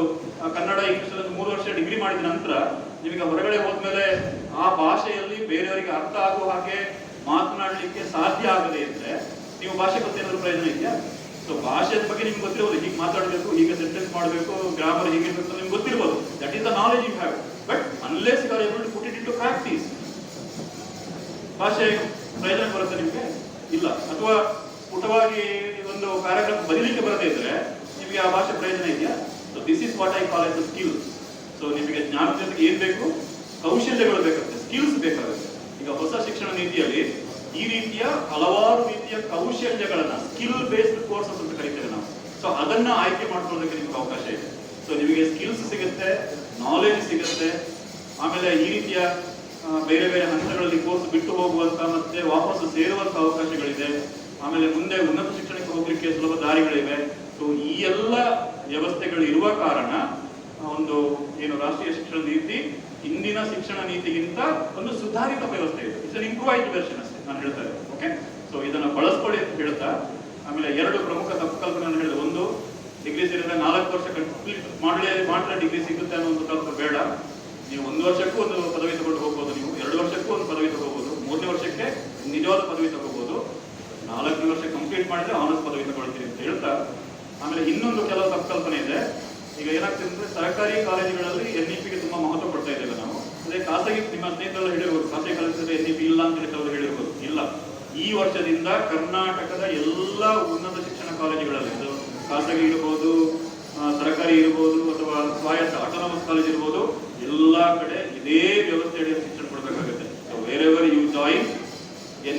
ಕನ್ನಡ ಇಂಗ್ಲಿಷ್ 3 ವರ್ಷ ಡಿಗ್ರಿ ಮಾಡಿದ ನಂತರ ನಿಮಗೆ ಹೊರಗಡೆ ಹೋದ್ಮೇಲೆ ಆ ಭಾಷೆಯಲ್ಲಿ ಬೇರೆಯವರಿಗೆ ಅರ್ಥ ಆಗುವ ಹಾಗೆ ಮಾತನಾಡಲಿಕ್ಕೆ ಸಾಧ್ಯ ಆಗದೆ ಇದ್ರೆ ನೀವು ಭಾಷೆ ಗೊತ್ತ ಏನಾದ್ರು ಪ್ರಯೋಜನ ಇದೆಯಾ? ಸೊ ಭಾಷೆಯ ಬಗ್ಗೆ ನಿಮ್ಗೆ ಗೊತ್ತಿರ್ಬೋದು, ಹೀಗೆ ಮಾತಾಡಬೇಕು, ಹೀಗೆ ಸೆಂಟೆನ್ಸ್ ಮಾಡಬೇಕು, ಗ್ರಾಮರ್ ಹೀಗೆ ಇರಬೇಕು ನಿಮ್ಗೆ ಗೊತ್ತಿರ್ಬೋದು. That is the knowledge you have. But unless you are able to put it into practice, ಭಾಷೆ ಪ್ರಯೋಜನ ಬರುತ್ತೆ ನಿಮ್ಗೆ? ಇಲ್ಲ. ಅಥವಾ ಸ್ಫುಟವಾಗಿ ಒಂದು ಪ್ಯಾರಾಗ್ರಾಫ್ ಬರೀಲಿಕ್ಕೆ ಬರದೇ ಇದ್ರೆ ನಿಮಗೆ ಆ ಭಾಷೆ ಪ್ರಯೋಜನ ಇದೆಯಾ? So this is what I call as skill. So ನಿಮಗೆ ಜ್ಞಾನದ ಜೊತೆಗೆ ಏನ್ ಬೇಕು? ಕೌಶಲ್ಯಗಳು ಬೇಕಾಗುತ್ತೆ, ಸ್ಕಿಲ್ಸ್ ಬೇಕಾಗುತ್ತೆ. ಈಗ ಹೊಸ ಶಿಕ್ಷಣ ನೀತಿಯಲ್ಲಿ ಈ ರೀತಿಯ ಹಲವಾರು ರೀತಿಯ ಕೌಶಲ್ಯಗಳನ್ನ, ಸ್ಕಿಲ್ ಬೇಸ್ಡ್ ಕೋರ್ಸಸ್ ಅಂತ ಕರಿತೇವೆ ನಾವು. ಸೊ ಅದನ್ನ ಆಯ್ಕೆ ಮಾಡ್ಕೊಳ್ಳೋದಕ್ಕೆ ನಿಮ್ಗೆ ಅವಕಾಶ ಇದೆ. ಸೊ ನಿಮಗೆ ಸ್ಕಿಲ್ಸ್ ಸಿಗುತ್ತೆ, ನಾಲೆಜ್ ಸಿಗುತ್ತೆ, ಆಮೇಲೆ ಈ ರೀತಿಯ ಬೇರೆ ಬೇರೆ ಹಂತಗಳಲ್ಲಿ ಕೋರ್ಸ್ ಬಿಟ್ಟು ಹೋಗುವಂತ ಮತ್ತೆ ವಾಪಸ್ ಸೇರುವಂತ ಅವಕಾಶಗಳಿದೆ. ಆಮೇಲೆ ಮುಂದೆ ಉನ್ನತ ಶಿಕ್ಷಣಕ್ಕೆ ಹೋಗ್ಲಿಕ್ಕೆ ಸುಲಭ ದಾರಿಗಳಿವೆ. ಸೊ ಈ ಎಲ್ಲ ವ್ಯವಸ್ಥೆಗಳು ಇರುವ ಕಾರಣ ಒಂದು ಏನು ರಾಷ್ಟ್ರೀಯ ಶಿಕ್ಷಣ ನೀತಿ ಹಿಂದಿನ ಶಿಕ್ಷಣ ನೀತಿಗಿಂತ ಒಂದು ಸುಧಾರಿತ ವ್ಯವಸ್ಥೆ ಇದೆ. ಇಟ್ಸ್ ಅನ್ ಇಂಪ್ರೂವೈಸ್ಡ್ ವೆರ್ಷನ್ ಅಷ್ಟೇ ನಾನು ಹೇಳ್ತಾರೆ. ಓಕೆ, ಸೊ ಇದನ್ನ ಬಳಸ್ಕೊಳ್ಳಿ ಅಂತ ಹೇಳ್ತಾ, ಆಮೇಲೆ 2 ಪ್ರಮುಖ ತಪ್ಪು ಕಲ್ಪನೆ ಹೇಳಿದೆ. ಒಂದು, ಡಿಗ್ರಿ ಸೇರಿದ್ರೆ 4 ವರ್ಷ ಕಂಪ್ಲೀಟ್ ಮಾಡಲೇ ಡಿಗ್ರಿ ಸಿಗುತ್ತೆ ಅನ್ನೋ ಒಂದು ಕಲ್ಪನೆ ಬೇಡ. ನೀವು 1 ವರ್ಷಕ್ಕೂ ಒಂದು ಪದವಿ ತಗೊಂಡು ಹೋಗ್ಬೋದು, ನೀವು 2 ವರ್ಷಕ್ಕೂ ಒಂದು ಪದವಿ ತಗೋಬಹುದು, 3ನೇ ವರ್ಷಕ್ಕೆ ನಿಜವಾದ ಪದವಿ ತಗೋಬಹುದು, 4ನೇ ವರ್ಷ ಕಂಪ್ಲೀಟ್ ಮಾಡಿದ್ರೆ ಆನರ್ಸ್ ಪದವಿ ತಗೊಳ್ತೀರಿ ಅಂತ ಹೇಳ್ತಾ, ಆಮೇಲೆ ಇನ್ನೊಂದು ಕೆಲವು ತಪ್ಪು ಕಲ್ಪನೆ ಇದೆ. ಈಗ ಏನಾಗ್ತದೆ ಅಂದ್ರೆ ಸರ್ಕಾರಿ ಕಾಲೇಜುಗಳಲ್ಲಿ NEP-ಗೆ ತುಂಬಾ ಮಹತ್ವ ಕೊಡ್ತಾ ಇದ್ದೇವೆ ನಾವು. ಅದೇ ಖಾಸಗಿ, ನಿಮ್ಮ ಸ್ನೇಹಿತರೆಲ್ಲ ಹೇಳಿರ್ಬೋದು, ಖಾಸಗಿ ಕಾಲೇಜಲ್ಲಿ NEP ಇಲ್ಲ ಅಂತ ಹೇಳಿ ಅವರು ಹೇಳಿರ್ಬೋದು. ಇಲ್ಲ, ಈ ವರ್ಷದಿಂದ ಕರ್ನಾಟಕದ ಎಲ್ಲ ಉನ್ನತ ಶಿಕ್ಷಣ ಕಾಲೇಜುಗಳಲ್ಲಿ, ಖಾಸಗಿ ಇರ್ಬೋದು, ಸರ್ಕಾರಿ ಇರ್ಬೋದು, ಅಥವಾ ಸ್ವಾಯತ್ತ ಆಟೋನಮಸ್ ಕಾಲೇಜ್ ಇರ್ಬೋದು, ಎಲ್ಲಾ ಕಡೆ ಇದೇ ವ್ಯವಸ್ಥೆಯಲ್ಲಿ ಶಿಕ್ಷಣ ಕೊಡಬೇಕಾಗುತ್ತೆ. So wherever you join,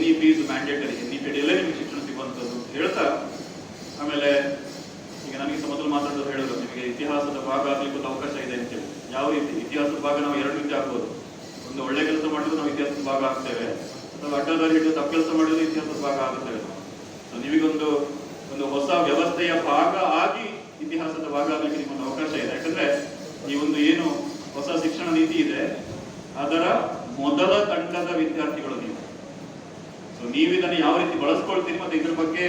NEP is mandatory. NEP ಅಡಿಯಲ್ಲೇ ನಿಮಗೆ ಶಿಕ್ಷಣ ಸಿಗುವಂಥದ್ದು ಹೇಳ್ತಾ, ಆಮೇಲೆ ಈಗ ನನಗೆ ಮೊದಲು ಮಾತಾಡೋದು ಹೇಳಿದ್ರು, ನಿಮಗೆ ಇತಿಹಾಸದ ಭಾಗ ಆಗ್ಲಿಕ್ಕೆ ಒಂದು ಅವಕಾಶ ಇದೆ ಅಂತೇಳಿ. ಯಾವ ರೀತಿ ಇತಿಹಾಸದ ಭಾಗ ನಾವು 2 ರೀತಿ ಆಗ್ಬೋದು. ಒಂದು ಒಳ್ಳೆ ಕೆಲಸ ಮಾಡಿದ್ರು ನಾವು ಇತಿಹಾಸದ ಭಾಗ ಆಗ್ತೇವೆ, ಅಥವಾ ಅಡ್ಡದಾರಿ ಹಿಡಿದು ತಪ್ಪು ಕೆಲಸ ಮಾಡಿದ್ರು ಇತಿಹಾಸದ ಭಾಗ ಆಗುತ್ತೇವೆ. ನಿಮಗೊಂದು ಹೊಸ ವ್ಯವಸ್ಥೆಯ ಭಾಗ ಆಗಿ ಇತಿಹಾಸದ ಭಾಗ ಆಗ್ಲಿಕ್ಕೆ ನಿಮ್ಮೊಂದು ಅವಕಾಶ ಇದೆ. ಯಾಕಂದ್ರೆ ಈ ಒಂದು ಏನು ಹೊಸ ಶಿಕ್ಷಣ ನೀತಿ ಇದೆ ಅದರ ಮೊದಲ ತಂಡದ ವಿದ್ಯಾರ್ಥಿಗಳು ನೀವು. ಸೊ ನೀವು ಇದನ್ನು ಯಾವ ರೀತಿ ಬಳಸ್ಕೊಳ್ತೀರಿ, ಮತ್ತೆ ಇದ್ರ ಬಗ್ಗೆ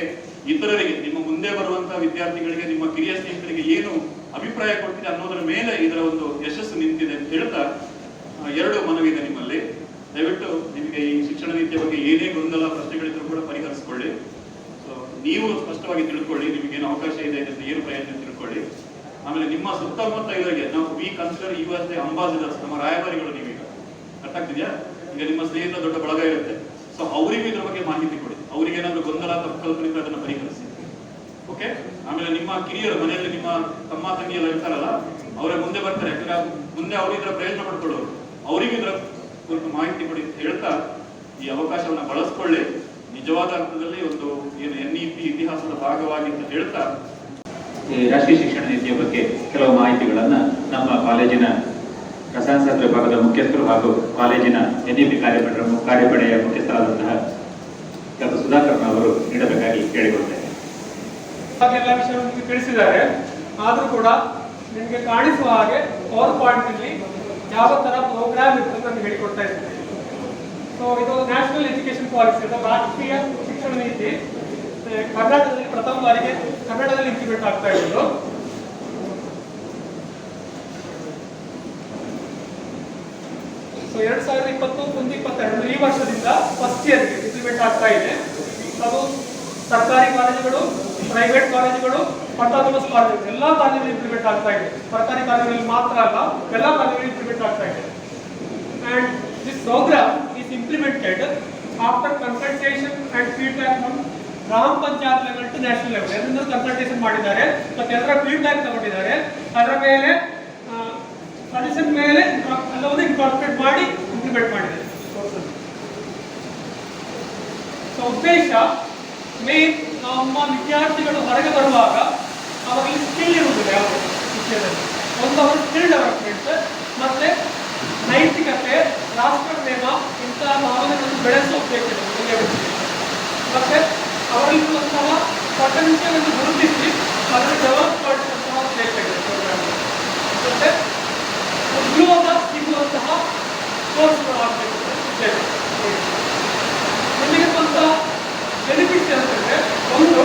ಇತರರಿಗೆ, ನಿಮ್ಮ ಮುಂದೆ ಬರುವಂತಹ ವಿದ್ಯಾರ್ಥಿಗಳಿಗೆ, ನಿಮ್ಮ ಕಿರಿಯ ಸ್ನೇಹಿತರಿಗೆ ಏನು ಅಭಿಪ್ರಾಯ ಕೊಡ್ತೀರಿ ಅನ್ನೋದರ ಮೇಲೆ ಇದರ ಒಂದು ಯಶಸ್ಸು ನಿಂತಿದೆ ಅಂತ ಹೇಳ್ತಾ, 2 ಮನವಿ ಇದೆ ನಿಮ್ಮಲ್ಲಿ. ದಯವಿಟ್ಟು ನಿಮಗೆ ಈ ಶಿಕ್ಷಣ ನೀತಿಯ ಬಗ್ಗೆ ಏನೇ ಗೊಂದಲ ಪ್ರಶ್ನೆಗಳಿದ್ರು ಕೂಡ ಪರಿಹರಿಸಿಕೊಳ್ಳಿ. ಸೊ ನೀವು ಸ್ಪಷ್ಟವಾಗಿ ತಿಳ್ಕೊಳ್ಳಿ, ನಿಮಗೇನು ಅವಕಾಶ ಇದೆ ಅಂತ, ಏನು ಪ್ರಯತ್ನ ತಿಳ್ಕೊಳ್ಳಿ. ಆಮೇಲೆ ನಿಮ್ಮ ಸುತ್ತಮುತ್ತ ಇವರಿಗೆ ನಾವು we consider you as the ambassadors, ನಮ್ಮ ರಾಯಭಾರಿಗಳು ನೀವೀಗ. ಅರ್ಥ ಆಗ್ತಿದ್ಯಾ? ಈಗ ನಿಮ್ಮ ಸ್ನೇಹಿತರ ದೊಡ್ಡ ಬಳಗ ಇರುತ್ತೆ. ಸೊ ಅವರಿಗೂ ಇದ್ರ ಬಗ್ಗೆ ಮಾಹಿತಿ ಕೊಡಿ. ಅವರಿಗೆ ಏನಾದ್ರು ಗೊಂದಲ, ತಪ್ಪು ಕಲ್ಪನೆ ಅದನ್ನು ಪರಿಹರಿಸಿ. ಓಕೆ, ಆಮೇಲೆ ನಿಮ್ಮ ಕಿರಿಯರು ಮನೆಯಲ್ಲಿ ನಿಮ್ಮ ತಮ್ಮ ತಂಗಿ ಎಲ್ಲ ಇರ್ತಾರಲ್ಲ, ಅವರೇ ಮುಂದೆ ಬರ್ತಾರೆ. ಯಾಕಂದ್ರೆ ಮುಂದೆ ಅವರು ಇದರ ಪ್ರಯೋಜನ ಪಡ್ಕೊಳ್ಳೋರು, ಅವರಿಗೂ ಇದರ ಕುರಿತು ಮಾಹಿತಿ ಕೊಡಿ ಅಂತ ಹೇಳ್ತಾ, ಈ ಅವಕಾಶವನ್ನು ಬಳಸ್ಕೊಳ್ಳಿ. ನಿಜವಾದ ಅರ್ಥದಲ್ಲಿ ಒಂದು ಏನು NEP ಇತಿಹಾಸದ ಭಾಗವಾಗಿ ಅಂತ ಹೇಳ್ತಾ, ರಾಷ್ಟ್ರೀಯ ಶಿಕ್ಷಣ ನೀತಿಯ ಬಗ್ಗೆ ಕೆಲವು ಮಾಹಿತಿಗಳನ್ನ ನಮ್ಮ ಕಾಲೇಜಿನ ರಸಾಯನಶಾಸ್ತ್ರ ವಿಭಾಗದ ಮುಖ್ಯಸ್ಥರು ಹಾಗೂ ಕಾಲೇಜಿನ NEP ಕಾರ್ಯಪಡೆಯ ಮುಖ್ಯಸ್ಥರಾದಂತಹ ಡಾಕ್ಟರ್ ಸುಧಾಕರ್ ಅವರು ನೀಡಬೇಕಾಗಿ ಕೇಳಿಕೊಳ್ತೇನೆ. ಎಲ್ಲ ವಿಷಯವನ್ನು ತಿಳಿಸಿದ್ದಾರೆ. ಆದರೂ ಕೂಡ ನಿಮಗೆ ಕಾಣಿಸುವ ಹಾಗೆ ಪವರ್ ಪಾಯಿಂಟಲ್ಲಿ ಯಾವ ಥರ ಪ್ರೋಗ್ರಾಮ್ ಇರ್ತದೆ ನಾನು ಹೇಳಿಕೊಡ್ತಾ ಇದ್ದೇನೆ. ಸೊ ಇದು ನ್ಯಾಷನಲ್ ಎಜುಕೇಶನ್ ಪಾಲಿಸಿ, ಅಥವಾ ರಾಷ್ಟ್ರೀಯ ಶಿಕ್ಷಣ ನೀತಿ ಕರ್ನಾಟಕದಲ್ಲಿ ಪ್ರಥಮ ಬಾರಿಗೆ ಕನ್ನಡದಲ್ಲಿ ಇಂಪ್ಲಿಮೆಂಟ್ ಆಗ್ತಾ ಇರೋದು. ಸೊ 2021-22 ಈ ವರ್ಷದಿಂದ ಫಸ್ಟ್ ಇಯರ್ಗೆ ಇಂಪ್ಲಿಮೆಂಟ್ ಆಗ್ತಾ ಇದೆ. ಅದು ಸರ್ಕಾರಿ ಕಾಲೇಜುಗಳು, ಪ್ರೈವೇಟ್ ಕಾಲೇಜುಗಳು, ಅಟಾನಮಸ್ ಕಾಲೇಜು ಎಲ್ಲ ಕಾಲೇಜುಗಳು ಇಂಪ್ಲಿಮೆಂಟ್ ಆಗ್ತಾ ಇದೆ. ಸರ್ಕಾರಿ ಕಾಲೇಜುಗಳಲ್ಲಿ ಮಾತ್ರ ಅಲ್ಲ, ಎಲ್ಲ ಕಾಲೇಜುಗಳು ಇಂಪ್ಲಿಮೆಂಟ್ ಆಗ್ತಾ ಇದೆ. And this programme is implemented after consultation and feedback from gram panchayat level to national level. ಎಲ್ಲರೂ ಕನ್ಸಲ್ಟೇಷನ್ ಮಾಡಿದ್ದಾರೆ ಮತ್ತೆ ಎಲ್ಲರ ಫೀಡ್ಬ್ಯಾಕ್ ತಗೊಂಡಿದ್ದಾರೆ. ಅದರ ಮೇಲೆ ಸಜೆಷನ್ ಮೇಲೆ ಎಲ್ಲವನ್ನೂ ಇನ್ಕಾರ್ಪೊರೇಟ್ ಮಾಡಿ ಇಂಪ್ಲಿಮೆಂಟ್ ಮಾಡಿದ್ದಾರೆ. ಸೊ ಉದ್ದೇಶ ಮೇನ್, ನಮ್ಮ ವಿದ್ಯಾರ್ಥಿಗಳು ಹೊರಗೆ ಬರುವಾಗ ಅವರಲ್ಲಿ ಸ್ಕಿಲ್ ಇರುವುದಿಲ್ಲ ಯಾವ ವಿಷಯದಲ್ಲಿ. ಒಂದು ಅವರ ಸ್ಕಿಲ್ ಡೆವಲಪ್ಮೆಂಟ್ ಮತ್ತೆ ನೈತಿಕತೆ, ರಾಷ್ಟ್ರ ಪ್ರೇಮ ಇಂತಹ ಭಾವನೆಗಳನ್ನು ಬೆಳೆಸೋಬೇಕಿದೆ. ಮತ್ತೆ ಅವರಲ್ಲಿರುವಂತಹ ಪೊಟೆನ್ಷಿಯಲ್ ಅನ್ನು ಗುರುತಿಸಿ ಅದನ್ನು ಡೆವಲಪ್ ಮಾಡುವಂತಹ ಉದ್ದೇಶ ಇದೆ ಪ್ರೋಗ್ರಾಮ್. ಮತ್ತೆ ಉದ್ಯೋಗ ಸಿಗುವಂತಹ ಕೋರ್ಸ್ಗಳಾಗಬೇಕು ಉದ್ದೇಶ. ನಿಮಗಿರುವಂತಹ ಬೆನಿಫಿಟ್ಸ್ ಅಂತಂದ್ರೆ, ಒಂದು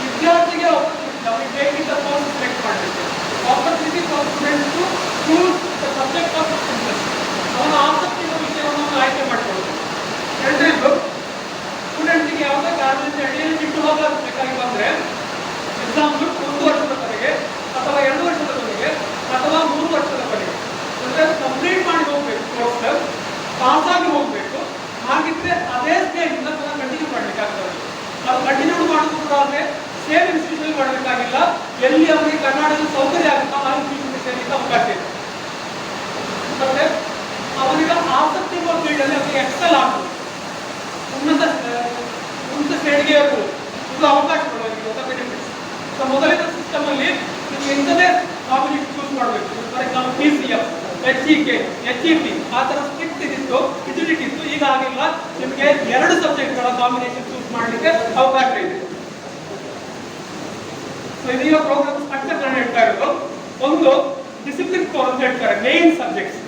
ವಿದ್ಯಾರ್ಥಿಗೆ ಅವರಿಗೆ ಬೇಕಿದ್ದ ಕೋರ್ಸ್ ಸೆಲೆಕ್ಟ್ ಮಾಡಬೇಕು. Opportunity for students to choose the subject of interest. ಅವನ ಆಸಕ್ತಿ ಇರುವ ವಿಷಯವನ್ನು ಆಯ್ಕೆ ಮಾಡಿಕೊಳ್ಳೋದು. ಎರಡನೇದು, ಸ್ಟೂಡೆಂಟ್ಗೆ ಯಾವುದೇ ಕಾರಣದಿಂದ ಅಡಿಯಲ್ಲಿ ಬಿಟ್ಟು ಹೋಗಬೇಕಾಗಿ ಬಂದರೆ ಎಕ್ಸಾಂಪಲ್ 1 ವರ್ಷದವರೆಗೆ ಅಥವಾ 2 ವರ್ಷದವರೆಗೆ ಅಥವಾ 3 ವರ್ಷದವರೆಗೆ ಅಂದರೆ ಕಂಪ್ಲೀಟ್ ಮಾಡಿ ಹೋಗ್ಬೇಕು, ಕೋರ್ಸ್ ಪಾಸ್ ಆಗಿ ಹೋಗಬೇಕು. ಹಾಗಿದ್ರೆ ಅದೇ ಸ್ಟೇಜಿಂದ ಕಂಟಿನ್ಯೂ ಮಾಡಬೇಕಾಗ್ತದೆ. ಅದು ಕಂಟಿನ್ಯೂ ಮಾಡೋದಾದ್ರೆ ಸೇಮ್ ಇನ್ಸ್ಟಿಟ್ಯೂಷನ್ ಮಾಡಬೇಕಾಗಿಲ್ಲ. ಎಲ್ಲಿ ಅವರಿಗೆ ಕರ್ನಾಟಕದ ಸೌಕರ್ಯ ಆಗುತ್ತಾ ಆ ಇನ್ಸ್ಟಿಟ್ಯೂಷನ್ ಸೇರಿಕ್ಕೆ ಅವಕಾಶ ಇದೆ. ಮತ್ತೆ ಅವರಿಗೆ ಆಸಕ್ತಿ ಇರುವ ಫೀಲ್ಡಲ್ಲಿ ಅವರಿಗೆ ಎಕ್ಸೆಲ್ ಆಗ್ತದೆ, ಉನ್ನತ ಶ್ರೇಣಿಗೆ ಇರ್ಬೋದು. ಇದು ಅವಕಾಶಗಳು ಬೆನಿಫಿಟ್ಸ್. ಸೊ ಮೊದಲಿನ ಸಿಸ್ಟಮ್ ಅಲ್ಲಿ ನಿಮಗೆ ಇಂಥದೇ ಕಾಂಬಿನೇಷನ್ ಚೂಸ್ ಮಾಡಬೇಕು. For example PCF, HEK, HEP ಆ ಥರ ಸ್ಟ್ರಿಕ್ಟ್ ಇದಿತ್ತು, ರಿಜಿಡಿಟಿ ಇತ್ತು. ಈಗ ಆಗಿಲ್ಲ, ನಿಮಗೆ 2 ಸಬ್ಜೆಕ್ಟ್ಗಳ ಕಾಂಬಿನೇಷನ್ ಚೂಸ್ ಮಾಡಲಿಕ್ಕೆ ಅವಕಾಶ ಇದೆ. ಸೊ ಇದೀಗ ಪ್ರೋಗ್ರಾಮ್ ಸ್ಟ್ರಕ್ಚರ್ ನಾನು ಹೇಳ್ತಾ ಇರೋದು. ಒಂದು ಡಿಸಿಪ್ಲಿನ್ ಕೋರ್ ಅಂತ ಹೇಳ್ತಾರೆ, ಮೇನ್ ಸಬ್ಜೆಕ್ಟ್ಸ್.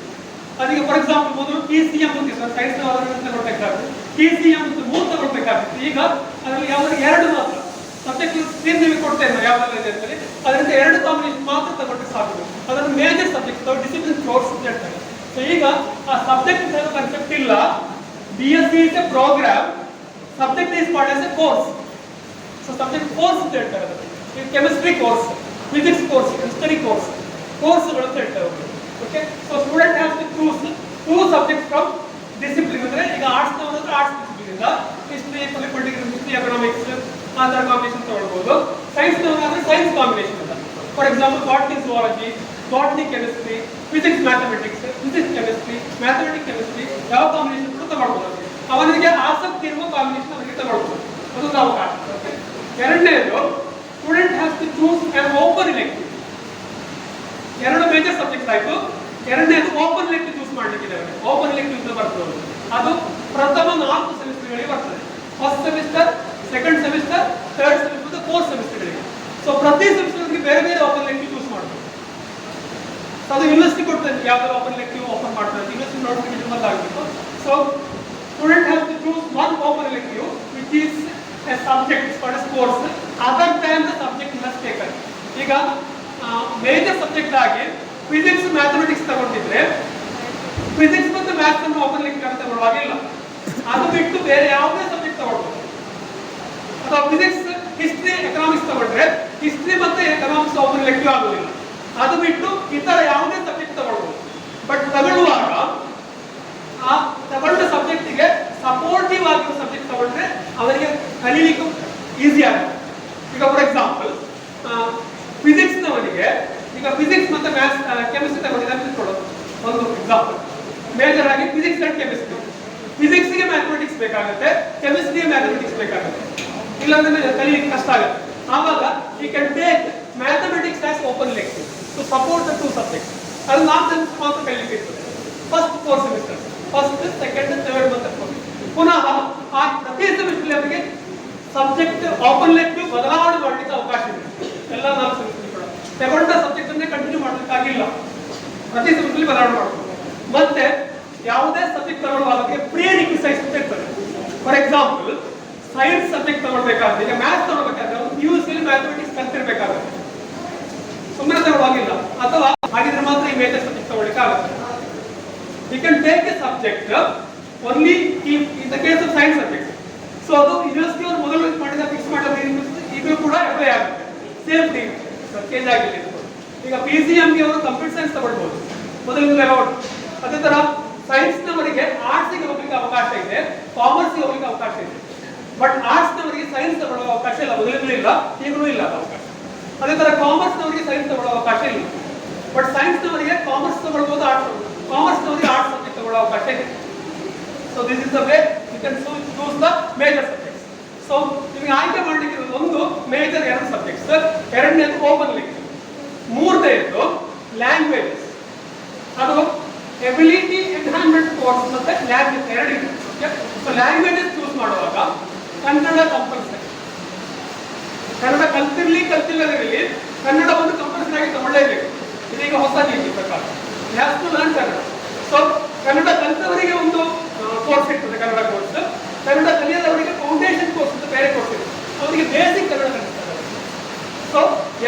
ಅದಕ್ಕೆ ಫಾರ್ ಎಕ್ಸಾಂಪಲ್ ಮೊದಲು PCM ಅಂತಿತ್ತು, ಸೈನ್ಸ್ ತಗೊಳ್ಬೇಕಾಗುತ್ತೆ. PCM ಅಂತ 3 ತಗೊಳ್ಬೇಕಾಗುತ್ತೆ. ಈಗ ಅದರಲ್ಲಿ ಯಾವ್ದಾದ್ರು 2 ಮಾತ್ರ ಸಬ್ಜೆಕ್ಟ್ ಸ್ಟ್ರೀಮ್ ನಿಮಗೆ ಕೊಡ್ತೇನೆ ಯಾವ್ದೆಲ್ಲ ಇದೆ ಅಂತೇಳಿ, ಅದರಿಂದ 2 ಕಾಂಬಿನೇಷನ್ ಮಾತ್ರ ತಗೊಂಡ್ರೆ ಸಾಕು. ಅದನ್ನು ಮೇಜರ್ ಸಬ್ಜೆಕ್ಟ್ ಡಿಸಿಪ್ಲಿನ್ ಕೋರ್ಸ್ ಅಂತ ಹೇಳ್ತಾರೆ. ಸೊ ಈಗ ಆ ಸಬ್ಜೆಕ್ಟ್ ಕನ್ಸೆಪ್ಟ್ ಇಲ್ಲ. BSc is a program, subject is called as a course. So subject course ಅಂತ ಹೇಳ್ತಾರೆ. ಅದಕ್ಕೆ chemistry course, physics course, history course, ಕೋರ್ಸ್ಗಳು ಅಂತ ಹೇಳ್ತಾರೆ. Okay, so student has to choose 2 subjects from discipline. ಅಂದ್ರೆ ಈಗ ಆರ್ಟ್ಸ್ ತಗೊಂಡ್ರೆ ಆರ್ಟ್ಸ್ ಡಿಸಿಪ್ಲಿನ್ ಇಂದ, ಹಿಸ್ಟರಿ, ಪೊಲಿಟಿಕಲ್ ಹಿಸ್ಟರಿ, ಎಕನಾಮಿಕ್ಸ್ ಆ ಥರ ಕಾಂಬಿನೇಷನ್ ತಗೊಳ್ಬಹುದು. ಸೈನ್ಸ್ ತಗೊಂಡ್ರೆ ಸೈನ್ಸ್ ಕಾಂಬಿನೇಷನ್ ಅಂತ. For example botany zoology, botany chemistry, physics mathematics, physics chemistry, mathematics chemistry ಯಾವ ಕಾಂಬಿನೇಷನ್ ಕೂಡ ತಗೊಳ್ಬಹುದು. ಅವನಿಗೆ ಆಸಕ್ತಿ ಇರುವ ಕಾಂಬಿನೇಷನ್ ಅವರಿಗೆ ತಗೊಳ್ಬಹುದು. ಅದೊಂದು ಅವಕಾಶ. ಓಕೆ, ಎರಡನೇದು, student has to choose an open elective. 2 major subjects ಆಯ್ತು. ಎರಡನೇದು ಓಪನ್ ಇಲೆಕ್ಟಿವ್ ಚೂಸ್ ಮಾಡಲಿಕ್ಕಿದೆ. ಓಪನ್ ಇಲೆಕ್ಟಿವ್ ಅಂತ ಬರ್ತದೆ. ಅದು ಪ್ರಥಮ 4 ಸೆಮಿಸ್ಟರ್ಗಳಿಗೆ ಬರ್ತದೆ. First semester, second semester, third semester, 4th ಸೆಮಿಸ್ಟರ್ಗಳಿಗೆ. ಸೊ ಪ್ರತಿ ಸೆಮಿಸ್ಟರ್ಗೆ ಬೇರೆ ಬೇರೆ ಓಪನ್ ಇಲೆಕ್ಟಿವ್ ಚೂಸ್ ಮಾಡಬೇಕು. ಸೊ ಅದು ಯೂನಿವರ್ಸಿಟಿ ಕೊಡ್ತಾರೆ, ಯಾವ್ದಾದ್ರು ಓಪನ್ ಇಲೆಕ್ಟಿವ್ ಓಪನ್ ಮಾಡ್ತಾರೆ. ಯೂನಿವರ್ಸಿಟಿ ನೋಟಿಫಿಕೇಶನ್ ಬಂದು ಆಗಬೇಕು. So student has to choose 1 open elective which is A subject for A course other than the subject must taken. ಈಗ ಮೇಜರ್ ಸಬ್ಜೆಕ್ಟ್ ಆಗಿ physics, mathematics ತಗೊಂಡಿದ್ರೆ physics ಮತ್ತು maths ಅನ್ನು open elective ಅಂತ ತಗೊಳ್ಳುವಾಗಿಲ್ಲ. ಅದು ಬಿಟ್ಟು ಬೇರೆ ಯಾವುದೇ ಸಬ್ಜೆಕ್ಟ್ ತಗೊಳ್ಬಹುದು. ಅಥವಾ ಫಿಸಿಕ್ಸ್, ಹಿಸ್ಟ್ರಿ, ಎಕನಾಮಿಕ್ಸ್ ತಗೊಂಡ್ರೆ ಹಿಸ್ಟ್ರಿ ಮತ್ತೆ ಎಕನಾಮಿಕ್ಸ್ ಓಪನ್ ಇಲೆಕ್ಟಿವ್ ಆಗುವುದಿಲ್ಲ. ಅದು ಬಿಟ್ಟು ಇತರ ಯಾವುದೇ ಸಬ್ಜೆಕ್ಟ್ ತಗೊಳ್ಬಹುದು. ಬಟ್ ತಗೊಳ್ಳುವಾಗ ಆ ತಗೊಂಡ ಸಬ್ಜೆಕ್ಟಿಗೆ ಸಪೋರ್ಟಿವ್ ಆಗಿರೋ ಸಬ್ಜೆಕ್ಟ್ ತಗೊಂಡ್ರೆ ಅವರಿಗೆ ಕಲೀಲಿಕ್ಕೂ ಈಸಿ ಆಗುತ್ತೆ. ಈಗ ಫಾರ್ ಎಕ್ಸಾಂಪಲ್ ಫಿಸಿಕ್ಸ್ ನವನಿಗೆ ಈಗ ಫಿಸಿಕ್ಸ್ ಮತ್ತೆ ಮ್ಯಾಥ್ಸ್, ಕೆಮಿಸ್ಟ್ರಿ ತಗೊಂಡಿದ್ದಾರೆ ತಿಳ್ಕೊಳ್ಳೋದು ಒಂದು ಎಕ್ಸಾಂಪಲ್. ಮೇಜರ್ ಆಗಿ ಫಿಸಿಕ್ಸ್ ಅಂಡ್ ಕೆಮಿಸ್ಟ್ರಿ. ಫಿಸಿಕ್ಸ್ಗೆ ಮ್ಯಾಥಮೆಟಿಕ್ಸ್ ಬೇಕಾಗುತ್ತೆ, ಕೆಮಿಸ್ಟ್ರಿಗೆ ಮ್ಯಾಥಮೆಟಿಕ್ಸ್ ಬೇಕಾಗುತ್ತೆ. ಇಲ್ಲಾಂದ್ರೆ ಕಲೀಲಿಕ್ಕೆ ಕಷ್ಟ ಆಗುತ್ತೆ. ಆವಾಗ ಈ can take mathematics as open elective to support the 2 subjects. ಅದು 4 ಸೆಮಿಸ್ಟರ್ ಮಾತ್ರ ಕಲೀಲಿಕ್ಕೆ ಇರ್ತದೆ. First 4 semester, first, second, third ಮತ್ತೆ ಫೋರ್ತ್. ಪುನಃ ಆ ಪ್ರತಿ ಸೆಮಿಸ್ಟರ್ ಅವರಿಗೆ ಸಬ್ಜೆಕ್ಟ್ ಓಪನ್ ಇಲೆಕ್ಟಿವ್ ಬದಲಾವಣೆ ಮಾಡಲಿಕ್ಕೆ ಅವಕಾಶ ಇದೆ. ಎಲ್ಲ 4 ಸೆಮಿಸ್ಟರ್ ಕೂಡ ತಗೊಂಡ ಸಬ್ಜೆಕ್ಟ್ ಅನ್ನೇ ಕಂಟಿನ್ಯೂ ಮಾಡಲಿಕ್ಕಾಗಿಲ್ಲ, ಪ್ರತಿ ಸಬ್ಜೆಕ್ಟ್ ಬದಲಾವಣೆ ಮಾಡಬಹುದು. ಮತ್ತೆ ಯಾವುದೇ ಸಬ್ಜೆಕ್ಟ್ ತಗೊಳ್ಳುವಾಗ ಪ್ರೀ ರಿಕ್ವಿಸೈಟ್ಸ್ ಅಂತ ಇರ್ತದೆ. ಫಾರ್ ಎಕ್ಸಾಂಪಲ್ ಸೈನ್ಸ್ ಸಬ್ಜೆಕ್ಟ್ ತಗೊಳ್ಬೇಕಾದ್ರೆ, ಈಗ ಮ್ಯಾಥ್ಸ್ ತಗೊಳ್ಬೇಕಾದ್ರೆ ಒಂದು ಪಿಯುಸಿಯಲ್ಲಿ ಮ್ಯಾಥಮೆಟಿಕ್ಸ್ ಕಲ್ತಿರ್ಬೇಕಾಗುತ್ತೆ, ಸುಮ್ಮನೆ ತಗೊಳ್ಳುವಾಗಿಲ್ಲ. ಅಥವಾ ಹಾಗಿದ್ರೆ ಮಾತ್ರ ಈ ಮೇಜರ್ ಸಬ್ಜೆಕ್ಟ್ ತಗೊಳ್ಳಿಕ್ಕೆ ಆಗುತ್ತೆ. You can take a subject only in the case of science subject. So ಅದು ಯೂನಿವರ್ಸಿಟಿ ಅವರು ಮೊದಲು ಮಾಡಿದ ಫಿಕ್ಸ್ ಮಾಡಿದ ಈಗಲೂ ಕೂಡ ಅಪ್ಲೈ ಆಗುತ್ತೆ, ಸೇಮ್ ಥಿಂಗ್, ಚೇಂಜ್ ಆಗಿಲ್ಲ. ಈಗ PCMB ಅವರು ಕಂಪ್ಯೂಟರ್ ಸೈನ್ಸ್ ತಗೊಳ್ಬಹುದು ಮೊದಲಿಂದ ಅಲೌಡ್. ಅದೇ ತರ ಸೈನ್ಸ್ ನವರಿಗೆ ಆರ್ಟ್ಸ್ ಗೆ ಹೋಗ್ಲಿಕ್ಕೆ ಅವಕಾಶ ಇದೆ, ಕಾಮರ್ಸ್ ಗೆ ಹೋಗ್ಲಿಕ್ಕೆ ಅವಕಾಶ ಇದೆ. ಬಟ್ ಆರ್ಟ್ಸ್ ನವರಿಗೆ ಸೈನ್ಸ್ ತಗೊಳ್ಳುವ ಅವಕಾಶ ಇಲ್ಲ, ಮೊದಲಿಂದಲೂ ಇಲ್ಲ, ಈಗಲೂ ಇಲ್ಲ ಅವಕಾಶ. ಅದೇ ತರ ಕಾಮರ್ಸ್ ನವರಿಗೆ ಸೈನ್ಸ್ ತಗೊಳ್ಳುವ ಅವಕಾಶ ಇಲ್ಲ. ಬಟ್ ಸೈನ್ಸ್ ನವರಿಗೆ ಕಾಮರ್ಸ್ ತಗೊಳ್ಬಹುದು, ಕಾಮರ್ಸ್ ನವರಿಗೆ ಆರ್ಟ್ಸ್ ಸಬ್ಜೆಕ್ಟ್ ತಗೊಳ್ಳುವ ಅವಕಾಶ ಇದೆ. So this is the way you can choose the major subjects. So ನಿಮಗೆ ಆಯ್ಕೆ ಮಾಡಲಿಕ್ಕೆ ಒಂದು ಮೇಜರ್ 2 ಸಬ್ಜೆಕ್ಟ್ಸ್, ಎರಡನೇದು ಓಪನ್ ಲೆಕ್ಚರ್, ಮೂರನೇದು ಲ್ಯಾಂಗ್ವೇಜಸ್. ಅದು ಎಬಿಲಿಟಿ ಎನ್ಹಾನ್ಸ್ಮೆಂಟ್ ಕೋರ್ಸ್ ಮತ್ತೆ ಲ್ಯಾಂಗ್ವೇಜ್ ಎರಡಿದೆ. ಸೊ ಲ್ಯಾಂಗ್ವೇಜಸ್ ಚೂಸ್ ಮಾಡುವಾಗ ಕನ್ನಡ ಕಂಪಲ್ಸರಿ, ಕನ್ನಡ ಕಲ್ತಿಲ್ಲದಿರಲಿ ಕನ್ನಡ ಒಂದು ಕಂಪಲ್ಸರಿ ಆಗಿ ತಗೊಳ್ಳೇಬೇಕು. ಇದೀಗ ಹೊಸ ನೀತಿ ಪ್ರಕಾರ has to learn Kannada. So Kannada ಕಲಿತವರಿಗೆ ಒಂದು ಕೋರ್ಸ್ ಇರ್ತದೆ, ಕನ್ನಡ ಕೋರ್ಸ್. ಕನ್ನಡ ಕಲಿಯದವರಿಗೆ ಫೌಂಡೇಶನ್ ಕೋರ್ಸ್ ಅಂತ ಬೇರೆ ಕೋರ್ಸ್ ಇದೆ, ಅವರಿಗೆ ಬೇಸಿಕ್ ಕನ್ನಡ ಕಲಿಸ್ತಾರೆ. So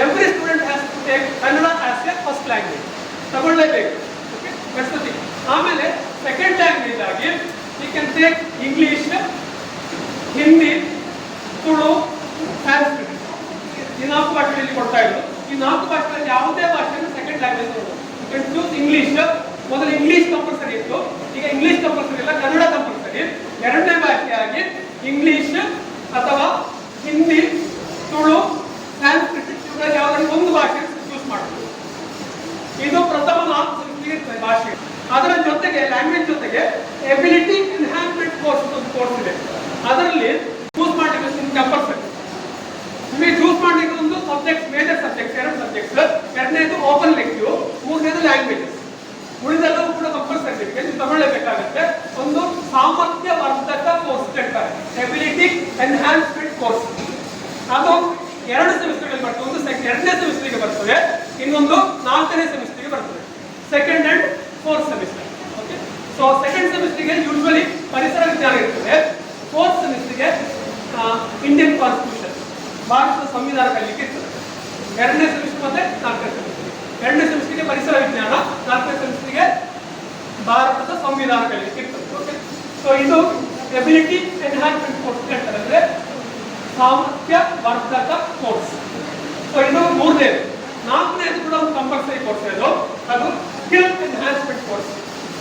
every student has to take Kannada as a first language, ತಗೊಳ್ಳೇಬೇಕು. Okay, that's the thing. ಆಮೇಲೆ ಸೆಕೆಂಡ್ ಲ್ಯಾಂಗ್ವೇಜ್ ಆಗಿ you can take English, Hindi, Tulu, Sanskrit. ಈ 4 ಭಾಷೆಗಳಲ್ಲಿ ಕೊಡ್ತಾ ಇದ್ರು. ಈ 4 ಭಾಷೆಗಳಲ್ಲಿ ಯಾವುದೇ ಭಾಷೆಯನ್ನು ಸೆಕೆಂಡ್ ಲ್ಯಾಂಗ್ವೇಜ್ ಕೊಡೋದು. You can choose English. ಮೊದಲು ಇಂಗ್ಲಿಷ್ ಕಂಪಲ್ಸರಿ ಇತ್ತು, ಈಗ ಇಂಗ್ಲಿಷ್ ಕಂಪಲ್ಸರಿ ಇಲ್ಲ, ಕನ್ನಡ ಕಂಪಲ್ಸರಿ. ಎರಡನೇ ಭಾಷೆಯಾಗಿ ಇಂಗ್ಲಿಷ್ ಅಥವಾ ಹಿಂದಿ, ತುಳು, ಸಂಸ್ಕೃತ, ಇವುಗಳಲ್ಲಿ ಯಾವುದಾದ್ರು ಒಂದು ಭಾಷೆ ಚೂಸ್ ಮಾಡಬಹುದು. ಇದು ಪ್ರಥಮ 4 ಸಬ್ಜೆಕ್ಟ್ ಇರ್ತದೆ ಭಾಷೆ. ಅದರ ಜೊತೆಗೆ ಲ್ಯಾಂಗ್ವೇಜ್ ಜೊತೆಗೆ ಎಬಿಲಿಟಿ ಎನ್ಹಾನ್ಸ್ಮೆಂಟ್ ಕೋರ್ಸ್ ಒಂದು ಕೋರ್ಸ್ ಇದೆ, ಅದರಲ್ಲಿ ಚೂಸ್ ಮಾಡಲಿಕ್ಕೆ ಕಂಪಲ್ಸರಿ. ನಿಮಗೆ ಚೂಸ್ ಮಾಡಲಿಕ್ಕೆ ಒಂದು ಸಬ್ಜೆಕ್ಟ್, ಮೇಜರ್ ಸಬ್ಜೆಕ್ಟ್ 2 ಸಬ್ಜೆಕ್ಟ್ಸ್, ಎರಡನೇದು ಓಪನ್ ಲೆಕ್ಚರ್, ಮೂರನೇದು ಲ್ಯಾಂಗ್ವೇಜಸ್. ಉಳಿದೆಲ್ಲವೂ ಕೂಡ ಕಂಪಲ್ಸರಿ ಇದೆ, ನೀವು ತಗೊಳ್ಳೇಬೇಕಾಗುತ್ತೆ. ಒಂದು ಸಾಮರ್ಥ್ಯ ವರ್ಧಕ ಕೋರ್ಸ್ ಹೇಳ್ತಾರೆ, ಎಬಿಲಿಟಿ ಎನ್ಹಾನ್ಸ್ಮೆಂಟ್ ಕೋರ್ಸ್. ಅದು 2 ಸೆಮಿಸ್ಟರ್ಗಳಲ್ಲಿ ಬರ್ತದೆ. ಒಂದು 2ನೇ ಸೆಮಿಸ್ಟರ್ಗೆ ಬರ್ತದೆ, ಇನ್ನೊಂದು 4ನೇ ಸೆಮಿಸ್ಟರ್ಗೆ ಬರ್ತದೆ, second and fourth semester. Okay, so second ಸೆಮಿಸ್ಟರ್ಗೆ ಯೂಶುವಲಿ ಪರಿಸರ ವಿಜ್ಞಾನ ಇರ್ತದೆ, ಫೋರ್ತ್ ಸೆಮಿಸ್ಟರ್ಗೆ ಇಂಡಿಯನ್ ಕಾನ್ಸ್ಟಿಟ್ಯೂಷನ್, ಭಾರತದ ಸಂವಿಧಾನ ಕಲಿಲಿಕ್ಕೆ ಇರ್ತದೆ. 2ನೇ ಸೆಮಿಸ್ಟರ್ ಮತ್ತೆ 4ನೇ ಸೆಮಿಸ್ಟರ್. 2ನೇ ಸೆಮಿಸ್ಟರ್ಗೆ ಪರಿಸರ ವಿಜ್ಞಾನ, 4ನೇ ಸೆಮಿಸ್ಟರ್ಗೆ ಭಾರತದ ಸಂವಿಧಾನ ಕಲಿಲಿಕ್ಕೆ ಇರ್ತದೆ. ಓಕೆ, ಸೊ ಇದು ಎಬಿಲಿಟಿ ಎನ್ಹಾನ್ಸ್ಮೆಂಟ್ ಕೋರ್ಸ್ ಹೇಳ್ತಾರೆ, ಅಂದ್ರೆ ಸಾಮರ್ಥ್ಯ ವರ್ಧಕ ಕೋರ್ಸ್. ಸೊ ಇದು 3ನೇದು. 4ನೇದು ಕೂಡ ಒಂದು ಕಂಪಲ್ಸರಿ ಕೋರ್ಸ್ ಇದು, ಅದು ಸ್ಕಿಲ್ ಎನ್ಹಾನ್ಸ್ಮೆಂಟ್ ಕೋರ್ಸ್,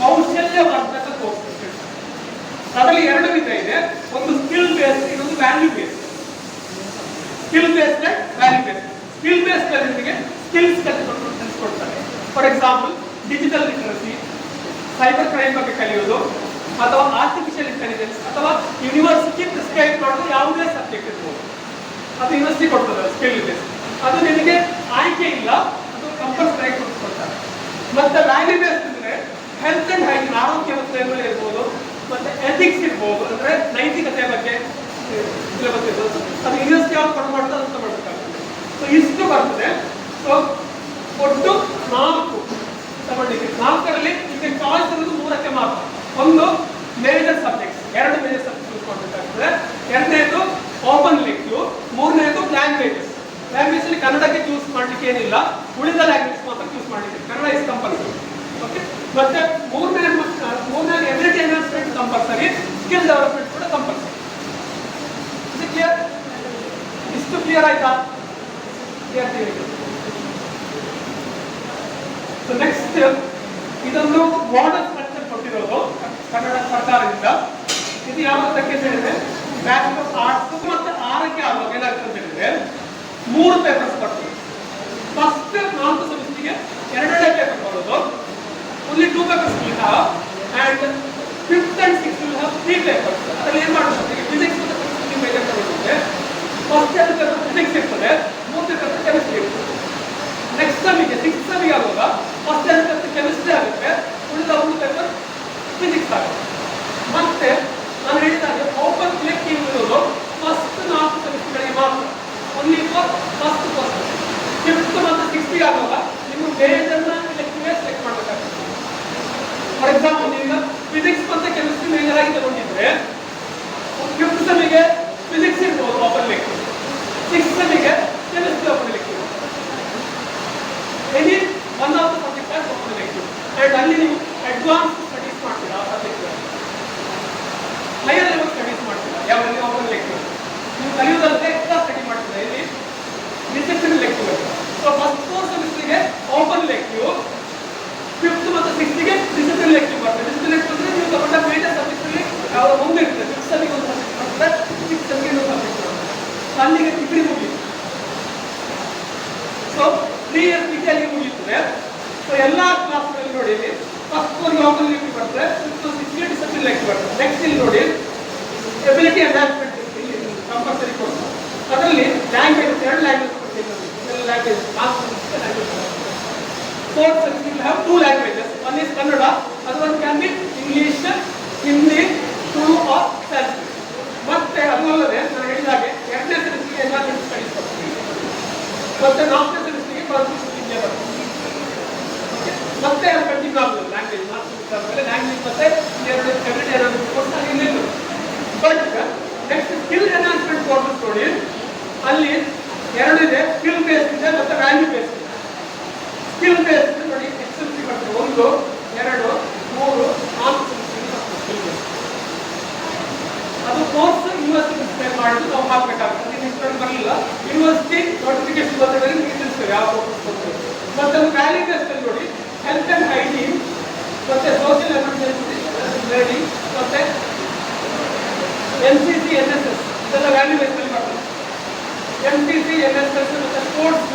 ಕೌಶಲ್ಯ ವರ್ಧಕ ಕೋರ್ಸ್. ಅದರಲ್ಲಿ 2 ವಿಧ ಇದೆ, ಒಂದು ಸ್ಕಿಲ್ ಬೇಸ್ಡ್, ಇನ್ನೊಂದು value based. Skill based and value based. Skill based ಅಲ್ಲಿ ನಿಮಗೆ ಸ್ಕಿಲ್ಸ್ ಕಲಿಸ್ಕೊಡ್ತಾರೆ. For example digital literacy, cyber crime ಬಗ್ಗೆ ಕಲಿಯೋದು, ಅಥವಾ ಆರ್ಟಿಫಿಷಿಯಲ್ ಇಂಟೆಲಿಜೆನ್ಸ್, ಅಥವಾ ಯೂನಿವರ್ಸಿಟಿ ಪ್ರಿಸ್ಕ್ರೈಬ್ ಮಾಡೋದು ಯಾವುದೇ ಸಬ್ಜೆಕ್ಟ್ ಇರ್ಬೋದು, ಅದು ಯೂನಿವರ್ಸಿಟಿ ಕೊಡ್ತದೆ ಸ್ಕಿಲ್ ಬೇಸ್ಡ್. ಅದು ನಿಮಗೆ ಆಯ್ಕೆ ಇಲ್ಲ, ಅದು ಕಂಪಲ್ಸರಿ ಕೊಡ್ತಾರೆ. ಮತ್ತೆ ವ್ಯಾಲ್ಯೂ ಬೇಸ್ಡ್ ಅಂದ್ರೆ ಹೆಲ್ತ್ ಅಂಡ್ ಹೈಜೀನ್, ಆರೋಗ್ಯ ಮತ್ತು ಇರ್ಬೋದು, ಮತ್ತೆ ಎಥಿಕ್ಸ್ ಇರ್ಬೋದು, ಅಂದ್ರೆ ನೈತಿಕತೆ ಬಗ್ಗೆ ಸಿಲೆಬಸ್ ಇರ್ಬೋದು, ಅದು ಯೂನಿವರ್ಸಿಟಿ ಯಾವ್ದು ಕೊಡ ಮಾಡ್ತಾರೆ ಅಂತ ಮಾಡಬೇಕಾಗ್ತದೆ. ಸೊ ಇಷ್ಟು ಬರ್ತದೆ. ಸೊ ಒಟ್ಟು 4 ತಗೊಳ್ಳಿಕ್ಕೆ, 4ರಲ್ಲಿ ಈಗ ಚಾಯ್ಸ್ ಇರೋದು 3ಕ್ಕೆ ಮಾತ್ರ. ಒಂದು major subjects, 2 major subject choose ಮಾಡಬೇಕಾಗ್ತದೆ. ಎರಡನೇದು ಓಪನ್ ಲೆಕ್ಚರ್, ಮೂರನೇದು ಲ್ಯಾಂಗ್ವೇಜಸ್. ಲ್ಯಾಂಗ್ವೇಜ್ ಅಲ್ಲಿ ಕನ್ನಡಕ್ಕೆ ಚೂಸ್ ಮಾಡ್ಲಿಕ್ಕೆ ಏನಿಲ್ಲ, ಉಳಿದ ಲ್ಯಾಂಗ್ವೇಜ್ ಮಾತ್ರ ಚೂಸ್ ಮಾಡಲಿಕ್ಕೆ, ಕನ್ನಡ ಇಸ್ ಕಂಪಲ್ಸರಿ. ಓಕೆ, ಮತ್ತೆ ಮೂರನೇ ability enhancement compulsory, skill development ಕೂಡ ಕಂಪಲ್ಸರಿ. ಇದು ಕ್ಲಿಯರ್? ಇಷ್ಟು ಕ್ಲಿಯರ್ ಆಯ್ತಾ? ಸೊ ನೆಕ್ಸ್ಟ್, ಇದೊಂದು ಮಾಡೆಲ್ ಸ್ಟ್ರಕ್ಚರ್ ಕೊಟ್ಟಿರೋದು ಕನ್ನಡ ಸರ್ಕಾರದಿಂದ. ಇದು ಯಾವತ್ತಕ್ಕೆ ಹೇಳಿದ್ರೆ ಬ್ಯಾಚುಲರ್ ಆಫ್ ಆರ್ಟ್ಸ್ ಮತ್ತೆ 6ಕ್ಕೆ ಆಗುವಾಗ ಏನಾಗ್ತದೆ ಅಂತ ಹೇಳಿದ್ರೆ 3 ಪೇಪರ್ಸ್ ಬರ್ತದೆ. ಫಸ್ಟ್ 4 ಸೆಮಿಸ್ಟರ್ಗೆ 2ನೇ ಪೇಪರ್ ಬರೋದು, only 2 papers will have, and 5th and 6th will have 3 papers. ಅದರಲ್ಲಿ ಏನು ಮಾಡ್ತಾರೆ, ಫಿಸಿಕ್ಸ್ ಮತ್ತು ಕೆಮಿಸ್ಟ್ರಿ ಮೇಜರ್ ತಗೊಳ್ಳುತ್ತೆ. ಫಸ್ಟ್ 2 ಪೇಪರ್ ಫಿಸಿಕ್ಸ್ ಇರ್ತದೆ, 3ನೇ ಪೇಪರ್ ಕೆಮಿಸ್ಟ್ರಿ ಇರ್ತದೆ. ನೆಕ್ಸ್ಟ್ ಸೆಮಿಗೆ 6th ಸೆಮಿಗೆ ಆಗುವಾಗ ಫಸ್ಟ್ 2 ಪೇಪರ್ ಕೆಮಿಸ್ಟ್ರಿ ಆಗುತ್ತೆ, ಉಳಿದ 1 ಪೇಪರ್ ಫಿಸಿಕ್ಸ್ ಆಗುತ್ತೆ. ಮತ್ತೆ ನಾನು ಹೇಳಿದಾಗ ಓಪನ್ ಲೆಕ್ಚರ್ ಇರೋದು ಫಸ್ಟ್ 4 ಸೆಮಿಸ್ಟರ್ಗಳಿಗೆ ಮಾತ್ರ, only for first course. ಮೇಜರ್ನ ಎಲೆಕ್ಟಿವ್ ಸೆಲೆಕ್ಟ್ ಮಾಡಬೇಕಾಗುತ್ತೆ. ಫಾರ್ ಎಕ್ಸಾಂಪಲ್ ಈಗ ಫಿಸಿಕ್ಸ್ ಮತ್ತೆ ಕೆಮಿಸ್ಟ್ರಿ ಮೇಜರ್ ಆಗಿ ತಗೊಂಡಿದ್ರೆ 5th ಸೆಮಿಗೆ ಫಿಸಿಕ್ಸ್ ಇರ್ಬೋದು ಓಪನ್ ಲೆಕ್ಚರ್, 6th ಸೆಮಿಗೆ chemistry open lecture, any one of the subject as open lecture. And ಅಲ್ಲಿ ನೀವು ಅಡ್ವಾನ್ಸ್ ಸ್ಟಡೀಸ್ ಮಾಡ್ತೀರಾ ಸಬ್ಜೆಕ್ಟ್, ಹೈಯರ್ ಲೆವೆಲ್ ಸ್ಟಡೀಸ್ ಮಾಡ್ತೀರಾ ಯಾವಲ್ಲಿ ಓಪನ್ ಲೆಕ್ಚರ್. ನೀವು ಕಲಿಯೋದಂತೆ ಎಕ್ಸ್ಟ್ರಾ ಸ್ಟಡಿ ಮಾಡ್ತೀರಾ ಇಲ್ಲಿ ಡಿಸಿಪ್ಲಿನ್ ಲೆಕ್ಚರ್. ಸೊ ಫಸ್ಟ್ 4 ಸೆಮಿಸ್ಟರ್ಗೆ ಓಪನ್ ಲೆಕ್ಚರ್, 5th ಮತ್ತು 6th ಗೆ ಡಿಸಿಪ್ಲಿನ್ ಲೆಕ್ಚರ್ ಬರ್ತದೆ. ಡಿಸಿಪ್ಲಿನ್ ಲೆಕ್ಚರ್ ಅಂದ್ರೆ ನೀವು ತಗೊಂಡ ಮೇಜರ್ ಸಬ್ಜೆಕ್ಟ್ ಅಲ್ಲಿ ಯಾವ್ದು ಮುಂದೆ ಇರ್ತದೆ. 5th ಸೆಮಿಗೆ ಒಂದು ಸಬ್ಜೆಕ್ಟ್ ಬರ್ತದೆ, 6th ಸೆಮಿಗೆ ಇನ್ನೊಂದು ಸಬ್ಜೆಕ್ಟ್ ಬರ್ತದೆ. ಅಲ್ಲಿಗೆ ಡಿಗ್ರಿ ಮುಗಿಯುತ್ತೆ. ಸೊ 3 ಇಯರ್ಸ್ ಡಿಗ್ರಿ ಅಲ್ಲಿ ಮುಗಿಯುತ್ತದೆ. ಸೊ ಎಲ್ಲಾ ಕ್ಲಾಸ್ಗಳಲ್ಲಿ ನೋಡಿ ಇಲ್ಲಿ ಫಸ್ಟ್ 4 ಓಪನ್ ಲೆಕ್ಚರ್ ಬರ್ತದೆ, 5th 6th ಗೆ ಡಿಸಿಪ್ಲಿನ್ ಲೆಕ್ಚರ್ ಬರ್ತದೆ. ನೆಕ್ಸ್ಟ್ ಇಲ್ಲಿ ನೋಡಿ ಎಬಿಲಿಟಿ ಎನ್ಹಾನ್ಸ್ಮೆಂಟ್ ಕಂಪಲ್ಸರಿ ಕೋರ್ಸ್, ಅದರಲ್ಲಿ language 2 language language, language. 4th semester will have 2 languages. One is Kannada, other one can be English, Hindi, Tulu or Sanskrit. ಮತ್ತೆ ಅದು ಅಲ್ಲದೆ ನಾನು ಹೇಳಿದಾಗೆ 2ನೇ ಸೆಮಿಸ್ಟರ್ಗೆ ಎನ್ವೈರನ್ಮೆಂಟ್ ಸ್ಟಡೀಸ್ ಬರ್ತದೆ, ಮತ್ತೆ 4ನೇ ಸೆಮಿಸ್ಟರ್ಗೆ ಕಾನ್ಸ್ಟಿಟ್ಯೂಷನ್ ಇಂಡಿಯಾ ಬರ್ತದೆ. ಮತ್ತೆ ಅದು ಕಂಟಿನ್ಯೂ ಆಗ್ತದೆ ಲ್ಯಾಂಗ್ವೇಜ್ 4ನೇ ಸೆಮಿಸ್ಟರ್ ಮೇಲೆ ಲ್ಯಾಂಗ್ವೇಜ್ ಮತ್ತೆ ಎವ್ರಿಡೇ ಏನಾದ್ರು ಕೋರ್ಸ್ ಅಲ್ಲಿ ನಿಲ್ಲುತ್ತೆ. But next skill enhancement courses ನೋಡಿ, ಅಲ್ಲಿ 2 ಇದೆ, ಸ್ಕಿಲ್ ಬೇಸ್ಡ್ ಇದೆ ಮತ್ತೆ ವ್ಯಾಲ್ಯೂ ಬೇಸ್ಡ್ ಇದೆ. ಸ್ಕಿಲ್ ಬೇಸ್ಡ್ ನೋಡಿ ಎಕ್ಸೆಲ್ಸಿ ಬರ್ತದೆ 1 2 3 4 ಸ್ಕಿಲ್ ಬೇಸ್ಡ್. ಅದು ಕೋರ್ಸ್ ಯೂನಿವರ್ಸಿಟಿ ಸ್ಪೇರ್ ಮಾಡಿದ್ದು ನಾವು ಹಾಕಬೇಕಾಗುತ್ತೆ. ನೆಕ್ಸ್ಟ್ ಬರಲಿಲ್ಲ ಯೂನಿವರ್ಸಿಟಿ ನೋಟಿಫಿಕೇಶನ್ ಬಂದಾಗ ನಿಮಗೆ ತಿಳಿಸ್ತೇವೆ ಯಾವ ಕೋರ್ಸ್ ಕೊಡ್ತೇವೆ. ಮತ್ತೆ ಅದು ವ್ಯಾಲ್ಯೂ ಬೇಸ್ಡ್ ಅಲ್ಲಿ ನೋಡಿ ಹೆಲ್ತ್ ಅಂಡ್ ಹೈಜೀನ್ ಮತ್ತೆ ಸೋಷಿಯಲ್ ಎಮರ್ಜೆನ್ಸಿ ಲರ್ನಿಂಗ್ ಮತ್ತೆ NCC NSS ಇದೆಲ್ಲ ವ್ಯಾಲ್ಯೂ ಬೇಸ್ಡ್ ಅಲ್ಲಿ ಬರ್ತದೆ. NCC NSS ಮತ್ತೆ ಸ್ಪೋರ್ಟ್ಸ್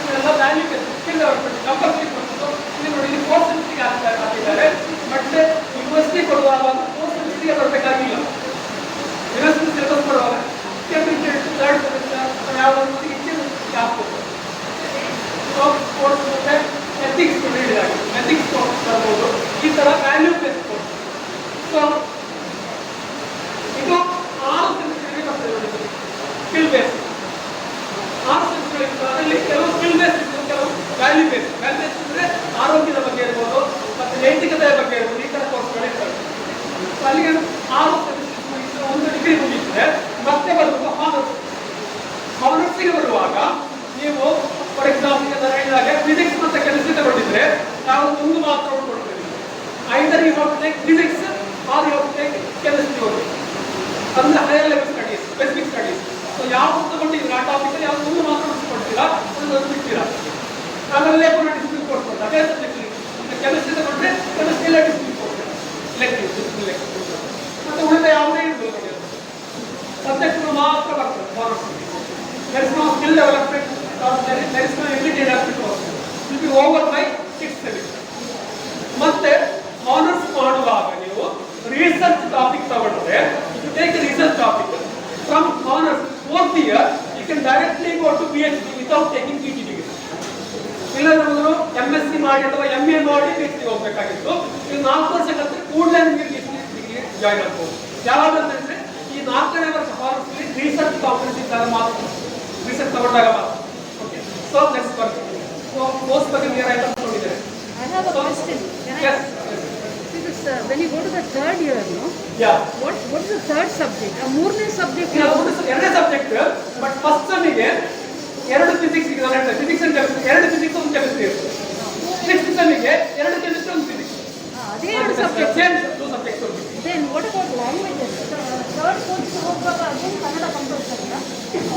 ಇದೆಲ್ಲ value based skill development compulsory ಕೊಡ್ತಾರೆ. ಇಲ್ಲಿ ನೋಡಿ ಇಲ್ಲಿ ಕೋರ್ಸ್ ಸೆಮಿಸ್ಟರ್ಗೆ ಹಾಕಿದ್ದಾರೆ, ಬಟ್ ಯೂನಿವರ್ಸಿಟಿ ಕೊಡುವಾಗ ಕೋರ್ಸ್ ಸೆಮಿಸ್ಟರ್ಗೆ ಬರಬೇಕಾಗಿಲ್ಲ. ಯೂನಿವರ್ಸಿಟಿ ಸಿಲೆಬಸ್ ಕೊಡುವಾಗ ಕೆಮಿಸ್ಟ್ರಿ 3rd ಸೆಮಿಸ್ಟರ್ ಯಾವ್ದಾದ್ರು ಇಚ್ಛೆ ಹಾಕ್ಬೋದು. ಸ್ಪೋರ್ಟ್ಸ್ ಮತ್ತೆ ಎಥಿಕ್ಸ್ ಹೇಳಿದಾಗೆ ಎಥಿಕ್ಸ್ ಕೋರ್ಸ್ ಬರ್ಬೋದು. ಈ ತರ ವ್ಯಾಲ್ಯೂ ಬೇಸ್ಡ್ ಕೋರ್ಸ್. ಸೊ ಇದು 6 ಸೆಮಿಸ್ಟರ್ಗೆ ಬರ್ತದೆ ನೋಡಿ ಸ್ಕಿಲ್ ಬೇಸ್ಡ್. 6 ಸೆಮಿಸ್ಟರ್ ಅದರಲ್ಲಿ ಕೆಲವು ಸ್ಕಿಲ್ ಬೇಸ್ಡ್ ಇದ್ದು, ಕೆಲವು ವ್ಯಾಲ್ಯೂ ಬೇಸ್ಡ್. ವ್ಯಾಲ್ಯೂ ಬೇಸ್ಡ್ ಅಂದ್ರೆ ಆರೋಗ್ಯದ ಬಗ್ಗೆ ಇರ್ಬೋದು ಮತ್ತೆ ನೈತಿಕತೆಯ ಬಗ್ಗೆ ಇರ್ಬೋದು, ಈ ತರ ಕೋರ್ಸ್ಗಳು ಇರ್ತವೆ. ಅಲ್ಲಿಗೆ 6 ಸೆಮಿಸ್ಟರ್ ಒಂದು ಡಿಗ್ರಿ ಮುಗಿಯುತ್ತದೆ. ಮತ್ತೆ ಬರುವಾಗ ಹಾನರ್ಸ್ಗೆ ಬರುವಾಗ ನೀವು ಫಾರ್ ಎಕ್ಸಾಂಪಲ್ ನಾನು ಹೇಳಿದಾಗೆ ಫಿಸಿಕ್ಸ್ ಮತ್ತೆ ಕೆಮಿಸ್ಟ್ರಿ ತಗೊಂಡಿದ್ರೆ ನಾವು ಒಂದು ಮಾತ್ರ ಕೊಡ್ತೇವೆ. Either you have to take physics or you have to take chemistry only, ಅಂದ್ರೆ higher level studies, specific studies. So ಯಾವ್ದು ತಗೊಂಡಿದ್ರೆ ಆ ಟಾಪಿಕ್ ಅಲ್ಲಿ ಯಾವ್ದು ಒಂದು ಮಾತ್ರ ಉಳಿಸ್ಕೊಡ್ತೀರಾ, ಒಂದು ಬಿಡ್ತೀರಾ. ಆಮೇಲೆ ಪುನಃ ಡಿಸ್ಪ್ಲಿನ್ ಕೋರ್ಸ್ ಕೊಡ್ತಾರೆ ಅದೇ ಸಬ್ಜೆಕ್ಟ್. ಕೆಮಿಸ್ಟ್ರಿ ತಗೊಂಡ್ರೆ ಕೆಮಿಸ್ಟ್ರಿ ಎಲ್ಲ ಡಿಸ್ಪ್ಲಿನ್ ಕೋರ್ಸ್ ಮತ್ತೆ ಉಳಿದ ಯಾವುದೇ ಇರ್ಬೋದು ಸಬ್ಜೆಕ್ಟ್ಗಳು ಮಾತ್ರ ಬರ್ತದೆ farmers. there is no skill development or there is no ability development also. It will be over by 6th semester. ಮತ್ತೆ ಆನರ್ಸ್ ಮಾಡುವಾಗ ನೀವು ರಿಸರ್ಚ್ ಟಾಪಿಕ್ ತಗೊಂಡ್ರೆ, if you take a research topic from honors 4th year you can directly go to PhD without taking PhD degree. ಇಲ್ಲ ನಮ್ಮದು MSc ಮಾಡಿ ಅಥವಾ MA ಮಾಡಿ PhD ಹೋಗಬೇಕಾಗಿತ್ತು. ಈ 4 ವರ್ಷ ಕಲಿತ್ರೆ ಕೂಡಲೇ ನಿಮಗೆ PhD ಡಿಗ್ರಿ ಜಾಯಿನ್ ಆಗ್ಬೋದು. ಯಾವಾಗಂತಂದ್ರೆ ಈ 4ನೇ ವರ್ಷ ಫಾರ್ಮರ್ಸ್ಲಿ ರಿಸರ್ಚ್ ಕಾಂಪಿಟೇಷನ್ ಇದ್ದಾಗ ಮಾತ್ರ, ರಿಸರ್ಚ್ ತಗೊಂಡಾಗ ಮಾತ್ರ. Okay, so let's work. So course ಬಗ್ಗೆ ಕ್ಲಿಯರ್ ಆಯ್ತಾ ನೋಡಿದರೆ I have a question. Yes. When you go to the 3rd year, no? Yeah. What is the 3rd subject? A ಮೂರನೇ subject. ಎರಡನೇ subject, but first ಸೆಮಿಗೆ 2 physics ಇದೆ. Physics and chemistry, 2 physics ಒಂದು chemistry ಇರುತ್ತೆ. Next ಸೆಮಿಗೆ 2 chemistry ಒಂದು physics. ಅದೇ 2 subjects. Same 2 subjects ಒಂದು. Then what about languages? Third course ಹೋಗುವಾಗ again Kannada compulsory.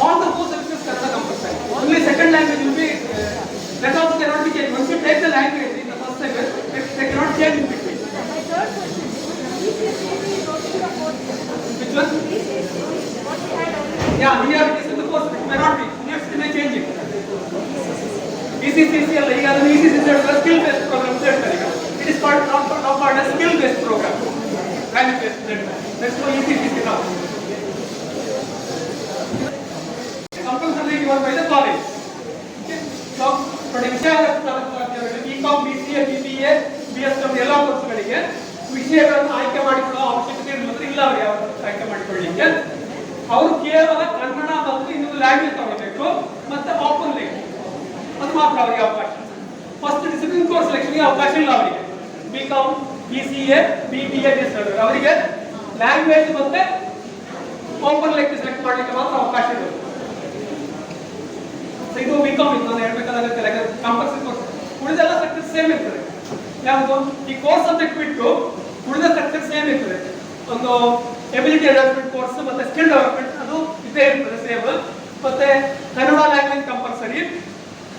All the 4 subjects Kannada compulsory. Only second language will be that also cannot be changed. Once you take the language in the first language, they cannot change in between. My third question is, GCSE is also the 4th subject. Which one? What we had already. Yeah, here it is in the course. It may not be. Next may change it. ECCC ಅಲ್ಲ, ಈಗ ಅದು ECCC skill based program ಅಂತ ಹೇಳ್ತಾರೆ. ಈಗ it is called not a skill based programme, value based. That's why ECCC now. Compulsory given by the college. Okay, so ನೋಡಿ ವಿಷಯ BCom, BCA, BBA, BSc ಎಲ್ಲ ಕೋರ್ಸ್ಗಳಿಗೆ ವಿಷಯಗಳನ್ನು ಆಯ್ಕೆ ಮಾಡಿಕೊಳ್ಳುವ ಅವಶ್ಯಕತೆ ಇಲ್ಲ. ಅವರು ಯಾವ ಆಯ್ಕೆ ಮಾಡಿಕೊಳ್ಳಲಿಕ್ಕೆ ಅವರು ಕೇವಲ ಕನ್ನಡ ಮತ್ತು ಇನ್ನೊಂದು ಲ್ಯಾಂಗ್ವೇಜ್ ತಗೊಳ್ಬೇಕು ಮತ್ತೆ ಓಪನ್ ಲ್ಯಾಂಗ್ವೇಜ್ ಅದು ಮಾತ್ರ ಅವರಿಗೆ ಅವಕಾಶ. ಫಸ್ಟ್ ಅವರಿಗೆ ಅವಕಾಶ ಇಲ್ಲ. ಅವರಿಗೆ ಬಿಕಾಮ್, BCA, BBA ಅವರಿಗೆ ಲ್ಯಾಂಗ್ವೇಜ್ ಮತ್ತೆ ಓಪನ್ ಲೆಕ್ಚರ್ ಸೆಲೆಕ್ಟ್ ಮಾಡಲಿಕ್ಕೆ ಮಾತ್ರ ಅವಕಾಶ ಇದೆ. ಇದು ಬಿಕಾಮ್ ಇದು ನಾನು ಹೇಳ್ಬೇಕಾಗುತ್ತೆ. ಕಂಪಲ್ಸರಿ ಕೋರ್ಸ್ ಉಳಿದೆಲ್ಲ ಸ್ಟ್ರಕ್ಚರ್ ಸೇಮ್ ಇರ್ತದೆ. ಯಾವುದು ಈ ಕೋರ್ಸ್ ಸಬ್ಜೆಕ್ಟ್ ಬಿಟ್ಟು ಉಳಿದ ಸ್ಟ್ರಕ್ಚರ್ ಸೇಮ್ ಇರ್ತದೆ. ಒಂದು ಎಬಿಲಿಟಿ ಡೆವಲಪ್ಮೆಂಟ್ ಕೋರ್ಸ್ ಮತ್ತೆ ಸ್ಕಿಲ್ ಡೆವಲಪ್ಮೆಂಟ್ ಅದು ಇದೇ ಇರ್ತದೆ ಸೇಮ್. ಮತ್ತೆ Kannada language compulsory,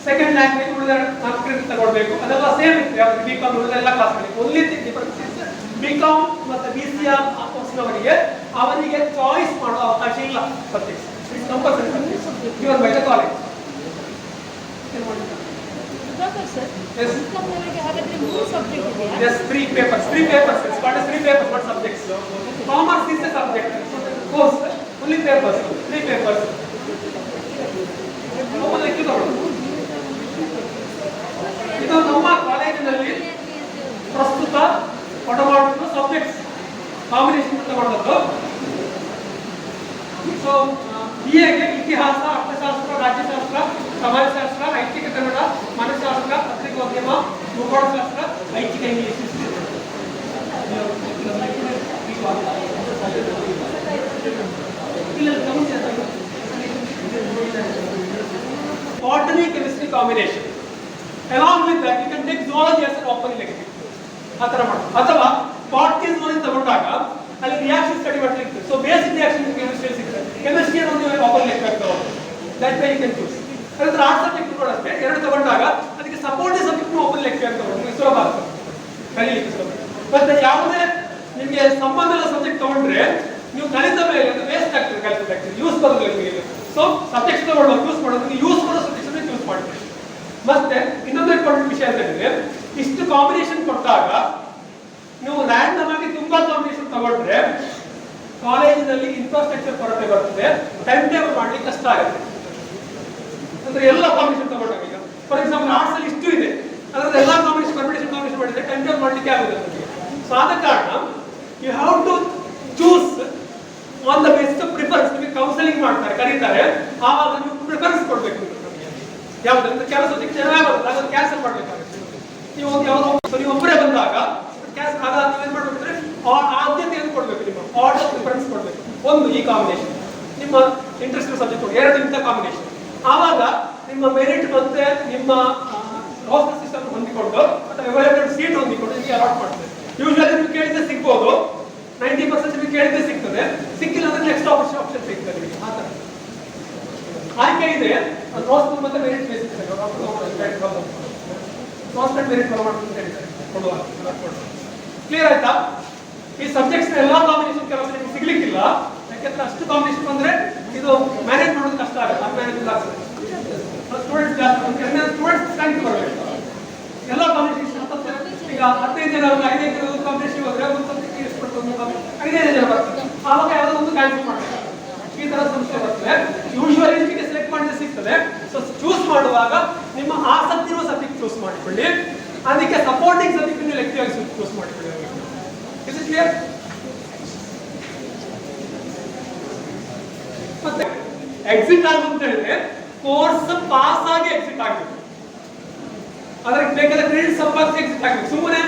second language ಉಳಿದ ಸಂಸ್ಕೃತ ತಗೊಳ್ಬೇಕು, ಅದೆಲ್ಲ ಸೇಮ್ ಇರ್ತದೆ. ಯಾವುದು ಬಿಕಾಮ್ ಉಳಿದ ಎಲ್ಲ ಕ್ಲಾಸ್ಗಳಿಗೆ ಓನ್ಲಿ ಡಿಫರೆನ್ಸ್ ಇಸ್ ಬಿಕಾಮ್ ಮತ್ತೆ BCA ಕೋರ್ಸ್ನವರಿಗೆ ಅವರಿಗೆ ಚಾಯ್ಸ್ ಮಾಡೋ ಅವಕಾಶ ಇಲ್ಲ. Subjects it's compulsory subject given by the college. Yes. ನಮಗೆ ಹಾಗಾದ್ರೆ 3 ಸಬ್ಜೆಕ್ಟ್ ಇದೆಯಾ? Yes, 3 papers. It's called as 3 papers, not subjects. Commerce is a subject. Course, only papers. 3 papers. ಇದು ನಮ್ಮ ಕಾಲೇಜಿನಲ್ಲಿ ಪ್ರಸ್ತುತ ಒಡಮಾಡುವ ಸಬ್ಜೆಕ್ಟ್ಸ್ ಕಾಂಬಿನೇಷನ್ ತಗೊಂಡದ್ದು. ಸೊ BAಗೆ ಇತಿಹಾಸ, ಅರ್ಥಶಾಸ್ತ್ರ, ರಾಜ್ಯಶಾಸ್ತ್ರ, ಸಮಾಜಶಾಸ್ತ್ರ, ಐಚ್ಛಿಕ ಕನ್ನಡ, ಮನಃಶಾಸ್ತ್ರ, ಪತ್ರಿಕೋದ್ಯಮ, ಭೂಗೋಳಶಾಸ್ತ್ರ, ಐಚ್ಛಿಕ English. Botany, chemistry combination. Along with that, you can take zoology as an open elective. ಆತರ ಮಾಡಿ. ಅಥವಾ botany zoology ತಗೊಂಡಾಗ ಅಲ್ಲಿ ರಿಯಾಕ್ಷನ್ ಸ್ಟಡಿ ಮಾಡ್ಲಿಕ್ಕೆ ಸೊ ಬೇಸಿಕ್ ರಿಯಾಕ್ಷನ್ ಕೆಮಿಸ್ಟ್ರಿ ಸಿಗ್ತದೆ. ಕೆಮಿಸ್ಟ್ರಿ ಒಂದು ಓಪನ್ ಲೆಕ್ಚರ್ ತಗೊಂಡು that way you can choose. ಅದರ ಆರ್ಟ್ಸ್ ಸಬ್ಜೆಕ್ಟ್ ಕೂಡ ಅಷ್ಟೇ, ಎರಡು ತಗೊಂಡಾಗ ಅದಕ್ಕೆ ಸಪೋರ್ಟಿವ್ ಸಬ್ಜೆಕ್ಟ್ ಓಪನ್ ಲೆಕ್ಚರ್ ತಗೊಂಡು ಸುಲಭ ಆಗ್ತದೆ ಕಲಿಲಿಕ್ಕೆ ಸುಲಭ. ಮತ್ತೆ ಯಾವುದೇ ನಿಮಗೆ ಸಂಬಂಧ ಇಲ್ಲ ಸಬ್ಜೆಕ್ಟ್ ತಗೊಂಡ್ರೆ ನೀವು ಕಲಿತ ಮೇಲೆ ಅದು ವೇಸ್ಟ್ ಆಗ್ತದೆ ಕಲಿತ ಯೂಸ್ ಬರೋದಿಲ್ಲ ನಿಮಗೆ. ಸೊ ಸಬ್ಜೆಕ್ಟ್ ತಗೊಳ್ಳೋದು ಯೂಸ್ ಮಾಡೋದು ಯೂಸ್ ಮಾಡೋ ಸಬ್ಜೆಕ್ಟ್ ಅನ್ನು ಯೂಸ್ ಮಾಡ್ತೀವಿ. ಮತ್ತೆ ಇನ್ನೊಂದು ಇಂಪಾರ್ಟೆಂಟ್ ವಿಷಯ ಅಂತ ಹೇಳಿದ್ರೆ ಇಷ್ಟು ಕಾಂಬಿನೇಷನ್ ಕೊಟ್ಟಾಗ ನೀವು ರ್ಯಾಂಡಮ್ ಆಗಿ ತುಂಬಾ ಕಾಂಬಿನೇಷನ್ ತಗೊಂಡ್ರೆ ಕಾಲೇಜಿನಲ್ಲಿ ಇನ್ಫ್ರಾಸ್ಟ್ರಕ್ಚರ್ ಕೊರತೆ ಬರ್ತದೆ, ಟೈಮ್ ಟೇಬಲ್ ಮಾಡ್ಲಿಕ್ಕೆ ಕಷ್ಟ ಆಗುತ್ತೆ. ಅಂದ್ರೆ ಎಲ್ಲ ಕಾಂಬಿನೇಷನ್ ತಗೊಂಡಾಗ ಈಗ ಫಾರ್ ಎಕ್ಸಾಂಪಲ್ ಆರ್ಟ್ಸ್ ಅಲ್ಲಿ ಇಷ್ಟು ಇದೆ, ಅದ್ರಲ್ಲಿ ಎಲ್ಲ ಕಾಂಬಿನೇಷನ್ ಮಾಡಿದ್ರೆ ಟೈಮ್ ಟೇಬಲ್ ಮಾಡ್ಲಿಕ್ಕೆ ಆಗುದಿಲ್ಲ ನಿಮಗೆ. ಸೊ ಆದ ಕಾರಣ you have to choose on the basis of preference. ನಿಮಗೆ ಕೌನ್ಸಿಲಿಂಗ್ ಮಾಡ್ತಾರೆ, ಕರೀತಾರೆ, ಆವಾಗ ನೀವು ಪ್ರಿಫರೆನ್ಸ್ ಕೊಡ್ಬೇಕು. ಯಾವ್ದಂದ್ರೆ ಕೆಲಸಕ್ಕೆ ಚೆನ್ನಾಗಿ ಬರುತ್ತೆ, ಅದನ್ನು ಕ್ಯಾನ್ಸಲ್ ಮಾಡ್ಬೇಕಾಗುತ್ತೆ. ನೀವು ನೀವು ಒಬ್ಬರೇ ಬಂದಾಗ ನೀವೇನ್ ಮಾಡ್ಬೇಕಂದ್ರೆ ಆದ್ಯತೆಯನ್ನು ಕೊಡ್ಬೇಕು, ನಿಮ್ಮ ಆರ್ಡರ್ ಪ್ರಿಫರೆನ್ಸ್ ಕೊಡ್ಬೇಕು. ಒಂದು ಈ ಕಾಂಬಿನೇಷನ್ ನಿಮ್ಮ ಇಂಟ್ರೆಸ್ಟ್ ಸಬ್ಜೆಕ್ಟ್, ಎರಡು ಇಂಥ ಕಾಂಬಿನೇಷನ್. ಆವಾಗ ನಿಮ್ಮ ಮೆರಿಟ್ ಮತ್ತೆ ನಿಮ್ಮ ರೋಸ್ಟರ್ ಸಿಸ್ಟಮ್ ಹೊಂದಿಕೊಂಡು ಅಥವಾ ಅವೈಲೇಬಲ್ ಸೀಟ್ ಹೊಂದಿಕೊಂಡು ನಿಮಗೆ ಅಲಾಟ್ ಮಾಡ್ತಾರೆ. ಯೂಶುವಲಿ ನೀವು ಕೇಳಿದ್ರೆ ಸಿಗ್ಬೋದು, 90% ನಿಮಗೆ ಕೇಳಿದ್ರೆ ಸಿಗ್ತದೆ, ಸಿಕ್ಕಿಲ್ಲ ಅಂದ್ರೆ ನೆಕ್ಸ್ಟ್ ಆಪ್ಷನ್ ಸಿಗ್ತದೆ ನಿಮಗೆ. ಆ ಥರ ಆಯ್ಕೆ ಇದೆ. ರೋಸ್ಟರ್ ಮತ್ತೆ ಮೆರಿಟ್ ಬೇಸಿಸ್ ರೋಸ್ಟರ್ ಮೆರಿಟ್ ಕೊಡುವಾಗ ಕ್ಲಿಯರ್ ಆಯ್ತಾ? ಈ ಸಬ್ಜೆಕ್ಟ್ಸ್ ಎಲ್ಲ ಕಾಂಬಿನೇಷನ್ ಕೆಲಸ ನಿಮಗೆ ಸಿಗ್ಲಿಕ್ಕಿಲ್ಲ, ಯಾಕೆಂದ್ರೆ ಅಷ್ಟು ಕಾಂಬಿನೇಷನ್ ಬಂದ್ರೆ ಇದು ಮ್ಯಾನೇಜ್ ಮಾಡೋದು ಕಷ್ಟ ಆಗುತ್ತೆ. ಅನ್ಮ್ಯಾನೇಜ್ ಆಗ್ತದೆ. ಸ್ಟೂಡೆಂಟ್ಸ್ ಜಾಸ್ತಿ ಸ್ಟೂಡೆಂಟ್ಸ್ ಸ್ಟ್ರೆಂತ್ ಬರಬೇಕು. ಎಲ್ಲ ಕಾಂಬಿನೇಷನ್ ಈಗ 15 ಜನ 5 ಜನ ಕಾಂಬಿನೇಷನ್ ಹೋದ್ರೆ ಒಂದು ಸಬ್ಜೆಕ್ಟ್ ಎಷ್ಟು ಬರ್ತದೆ, 5 ಜನ ಬರ್ತದೆ. ಆವಾಗ ಯಾವುದೋ ಒಂದು ಕ್ಯಾನ್ಸಲ್ ಮಾಡಬೇಕು. ಈ ತರ ಸಮಸ್ಯೆ ಬರ್ತದೆ. ಯೂಶುವಲಿ ನಿಮಗೆ ಸೆಲೆಕ್ಟ್ ಮಾಡಿದ್ರೆ ಸಿಗ್ತದೆ. ಸೊ ಚೂಸ್ ಮಾಡುವಾಗ ನಿಮ್ಮ ಆಸಕ್ತಿ ಇರುವ ಸಬ್ಜೆಕ್ಟ್ ಚೂಸ್ ಮಾಡಿಕೊಳ್ಳಿ, ಅದಕ್ಕೆ ಸಪೋರ್ಟಿಂಗ್ ಸಬ್ಜೆಕ್ಟ್ ನೀವು ಲೆಕ್ಚರ್ ಆಗಿ ಚೂಸ್ ಮಾಡಿಕೊಳ್ಳಿ. Is it clear? ಮತ್ತೆ ಎಕ್ಸಿಟ್ ಆಗ ಅಂತ ಹೇಳಿದ್ರೆ ಕೋರ್ಸ್ ಪಾಸ್ ಆಗಿ ಎಕ್ಸಿಟ್ ಆಗಬೇಕು. ಅದಕ್ಕೆ ಬೇಕಾದ ಕ್ರೆಡಿಟ್ ಸಂಪಾದಿಸಿ ಎಕ್ಸಿಟ್ ಆಗಬೇಕು. ಸುಮ್ಮನೆ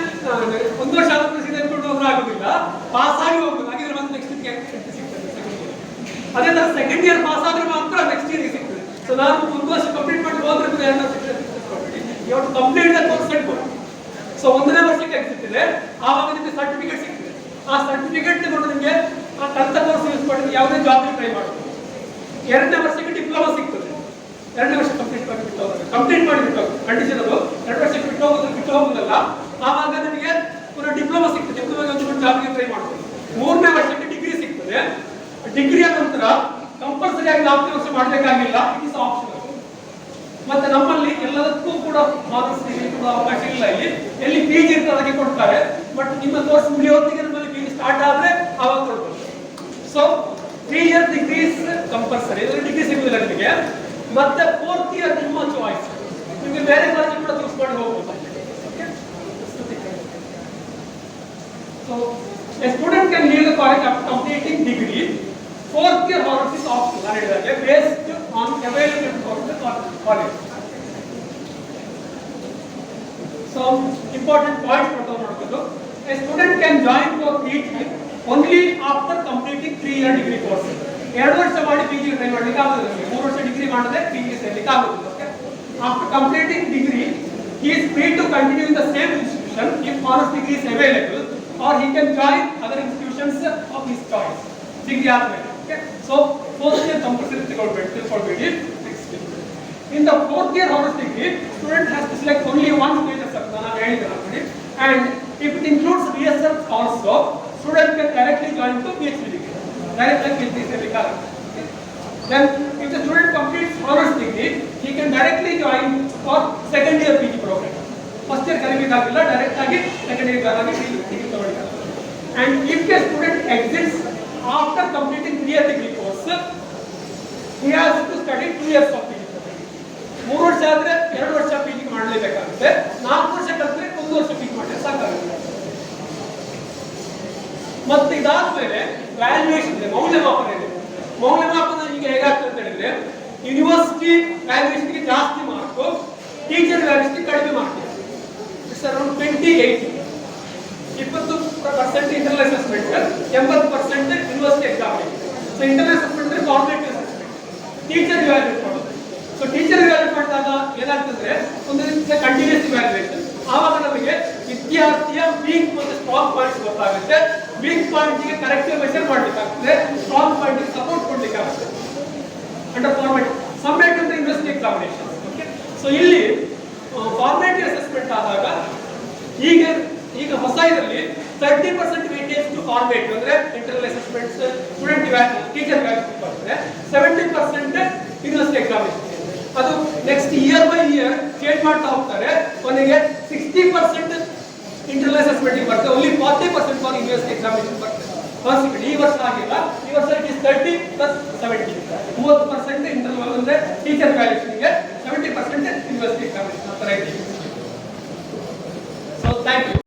1 ವರ್ಷ ಆದ್ಮೇಲೆ ಸೀದಾ ಇಟ್ಕೊಂಡು ಹೋದ್ರೆ ಆಗುದಿಲ್ಲ, ಪಾಸ್ ಆಗಿ ಹೋಗ್ಬೇಕು. ಹಾಗಿದ್ರೆ ಮತ್ತೆ ನೆಕ್ಸ್ಟ್ ಸಿಗ್ತದೆ. ಅದೇ ತರ ಸೆಕೆಂಡ್ ಇಯರ್ ಪಾಸ್ ಆದ್ರೆ ಮಾತ್ರ ನೆಕ್ಸ್ಟ್ ಇಯರ್ ಸಿಗ್ತದೆ. ಸೊ ನಾನು 1 ವರ್ಷ ಕಂಪ್ಲೀಟ್ ಮಾಡಿ ಹೋದ್ರೆ 2 ವರ್ಷ you have to complete the course set goal. So 1ನೇ ವರ್ಷಕ್ಕೆ ಎಕ್ಸಿಟ್ ಇದೆ, ಆವಾಗ ನಿಮಗೆ ಸರ್ಟಿಫಿಕೇಟ್ ಸಿಗ್ತದೆ. ಆ ಸರ್ಟಿಫಿಕೇಟ್ ತಗೊಂಡು ನಿಮಗೆ ಆ ಕಲಿತ ಕೋರ್ಸ್ ಯೂಸ್ ಮಾಡಿ ಯಾವುದೇ ಜಾಬ್ ಟ್ರೈ ಮಾಡಬಹುದು. 2ನೇ ವರ್ಷಕ್ಕೆ ಡಿಪ್ಲೊಮಾ ಸಿಗ್ತದೆ. 2ನೇ ವರ್ಷ ಕಂಪ್ಲೀಟ್ ಮಾಡಿಬಿಟ್ಟು ಕಂಡೀಷನ್ ಅದು 2 ವರ್ಷಕ್ಕೆ ಬಿಟ್ಟು ಹೋಗುದಲ್ಲ. ಆವಾಗ ನಿಮಗೆ ಪುನಃ ಡಿಪ್ಲೊಮಾ ಸಿಗ್ತದೆ. ಡಿಪ್ಲೊಮಾ ಒಂದು ಜಾಬ್ಗೆ ಟ್ರೈ ಮಾಡಬಹುದು. 3ನೇ ವರ್ಷಕ್ಕೆ ಡಿಗ್ರಿ ಸಿಗ್ತದೆ. ಡಿಗ್ರಿಯ ನಂತರ ಕಂಪಲ್ಸರಿ ಆಗಿ 4 ವರ್ಷ ಮಾಡಬೇಕಾಗಿಲ್ಲ, ಇಟ್ ಇಸ್ ಆಪ್ಷನಲ್. ಮತ್ತೆ ನಮ್ಮಲ್ಲಿ ಎಲ್ಲದಕ್ಕೂ ಕೂಡ ಮಾರ್ಕ್ಸ್ ಸಿಗಲಿಕ್ಕೆ ಅವಕಾಶ ಇಲ್ಲ. ಇಲ್ಲಿ ಎಲ್ಲಿ PG ಇರ್ತದೆ ಅದಕ್ಕೆ ಕೊಡ್ತಾರೆ, ಬಟ್ ನಿಮ್ಮ ಕೋರ್ಸ್ ಮುಗಿಯೋತ್ತಿಗೆ ನಮ್ಮಲ್ಲಿ PG ಸ್ಟಾರ್ಟ್ ಆದ್ರೆ ಆವಾಗ ಕೊಡ್ಬೋದು. So 3 year degrees compulsory, degree ಸಿಗುದಿಲ್ಲ ನಿಮಗೆ. ಮತ್ತೆ 4th ಇಯರ್ ನಿಮ್ಮ ಚಾಯ್ಸ್, ನಿಮಗೆ ಬೇರೆ ಕಾಲೇಜ್ ಕೂಡ ಚೂಸ್ ಮಾಡಿ ಹೋಗ್ಬೋದು. So a student can leave the college after completing degree. 4th year honors is optional based on availability of the college. some important points ನೋಡಬಹುದು. A student can join for PG only after completing 3-year degree course. 2 ವರ್ಷ ಮಾಡಿ PG try ಮಾಡಲಿಕ್ಕೆ ಆಗುದಿಲ್ಲ. 3 ವರ್ಷ degree ಮಾಡಿದ್ರೆ PG ಸೇರಲಿಕ್ಕೆ ಆಗುದಿಲ್ಲ. Okay? After completing degree, he is free to continue in the same institution if honors degree is available, or he can join other institutions of his choice. Degree ಆದ್ಮೇಲೆ. Okay? So 4th year compulsory ತಿಳ್ಕೊಳ್ಬೇಡಿ. In the 4th year honors degree, student has to select only one major subject, and if it includes research also, student can directly join to PhD degree. Directly PhD degree. Okay. Then, if the student completes honors degree, he can directly join for second year PG program. First year ಕಲಿಬೇಕಾಗಿಲ್ಲ, direct ಆಗಿ second year ಆಗಿ PhD ತಗೊಳ್ಳಿ. And if a student exits after completing 3-year degree course, he has to study 2 years of PG. 3 ವರ್ಷ ಆದ್ರೆ 2 ವರ್ಷ PG ಮಾಡಲೇಬೇಕಾಗುತ್ತೆ. 4 ವರ್ಷ ಕಲಿತ್ರೆ 1 ವರ್ಷ PG ಮಾಡಿದ್ರೆ ಸಾಕಾಗುತ್ತೆ. ಮತ್ತೆ ಇದಾದ್ಮೇಲೆ ವ್ಯಾಲ್ಯೂಯೇಷನ್ ಇದೆ, ಮೌಲ್ಯಮಾಪನ ಇದೆ. ಮೌಲ್ಯಮಾಪನ ಈಗ ಹೇಗಾಗ್ತದೆ ಅಂತ ಹೇಳಿದ್ರೆ, ಯೂನಿವರ್ಸಿಟಿ ವ್ಯಾಲ್ಯೂಯೇಷನ್ಗೆ ಜಾಸ್ತಿ ಮಾರ್ಕ್, ಟೀಚರ್ ವ್ಯಾಲ್ಯೂಯೇಷನ್ಗೆ ಕಡಿಮೆ mark. It's around 20-80. 20% internal assessment, 80% university examination. So internal assessment ಅಂದ್ರೆ ಫಾರ್ಮೇಟಿವ್ ಅಸೆಸ್ಮೆಂಟ್, ಟೀಚರ್ ವ್ಯಾಲ್ಯೂಯೇಟ್ ಮಾಡೋದು. ಸೊ ಟೀಚರ್ ವ್ಯಾಲ್ಯೂಯೇಟ್ ಮಾಡಿದಾಗ ಏನಾಗ್ತದೆ, ಒಂದು ರೀತಿಯ ಕಂಟಿನ್ಯೂಸ್ ವ್ಯಾಲ್ಯೂಯೇಷನ್. ಆವಾಗ ನಮಗೆ ವಿದ್ಯಾರ್ಥಿಯ ವೀಕ್ ಮತ್ತು ಸ್ಟ್ರಾಂಗ್ ಪಾಯಿಂಟ್ಸ್ ಗೊತ್ತಾಗುತ್ತೆ. ವೀಕ್ ಪಾಯಿಂಟ್ ಗೆ ಕರೆಕ್ಟಿವ್ ಮೆಷರ್ ಮಾಡಲಿಕ್ಕಾಗ್ತದೆ, ಸ್ಟ್ರಾಂಗ್ ಪಾಯಿಂಟ್ ಗೆ ಸಪೋರ್ಟ್ ಕೊಡ್ಲಿಕ್ಕಾಗುತ್ತೆ. ಅಂಡರ್ ಫಾರ್ಮೇಟಿವ್ ಸಮ್ಮೇಟಿವ್ ಅಂದ್ರೆ ಯೂನಿವರ್ಸಿಟಿ ಎಕ್ಸಾಮಿನೇಷನ್. ಓಕೆ, ಸೊ ಇಲ್ಲಿ ಫಾರ್ಮೇಟಿವ್ ಅಸೆಸ್ಮೆಂಟ್ ಆದಾಗ ಈಗ ಹೊಸ ಇದರಲ್ಲಿ 30% ವೇಟೇಜ್ ಟು ಫಾರ್ಮೇಟಿವ್ ಅಂದ್ರೆ internal assessments, student teacher valuation ಬರ್ತದೆ. 70% ಯೂನಿವರ್ಸಿಟಿ ಎಕ್ಸಾಮಿನೇಷನ್. ಅದು next year by year change ಮಾಡ್ತಾ ಹೋಗ್ತಾರೆ. ಕೊನೆಗೆ 60% ಇಂಟರ್ನಲ್ ಅಸೆಸ್ಮೆಂಟ್ ಬರ್ತದೆ, ಓನ್ಲಿ 40% ಫಾರ್ ಯೂನಿವರ್ಸಿಟಿ ಎಕ್ಸಾಮಿನೇಷನ್ ಬರ್ತದೆ. ಈ ವರ್ಷ ಆಗಿಲ್ಲ, ಈ ವರ್ಷ ಇಟ್ ಇಸ್ 30 + 70. 30% ಇಂಟರ್ನಲ್ ಅಂದ್ರೆ ಟೀಚರ್ ವ್ಯಾಲ್ಯೂಯೇಷನ್ಗೆ, 70% ಯೂನಿವರ್ಸಿಟಿ ಎಕ್ಸಾಮಿನೇಷನ್. ಆ ತರ ಇದೆ. So thank you.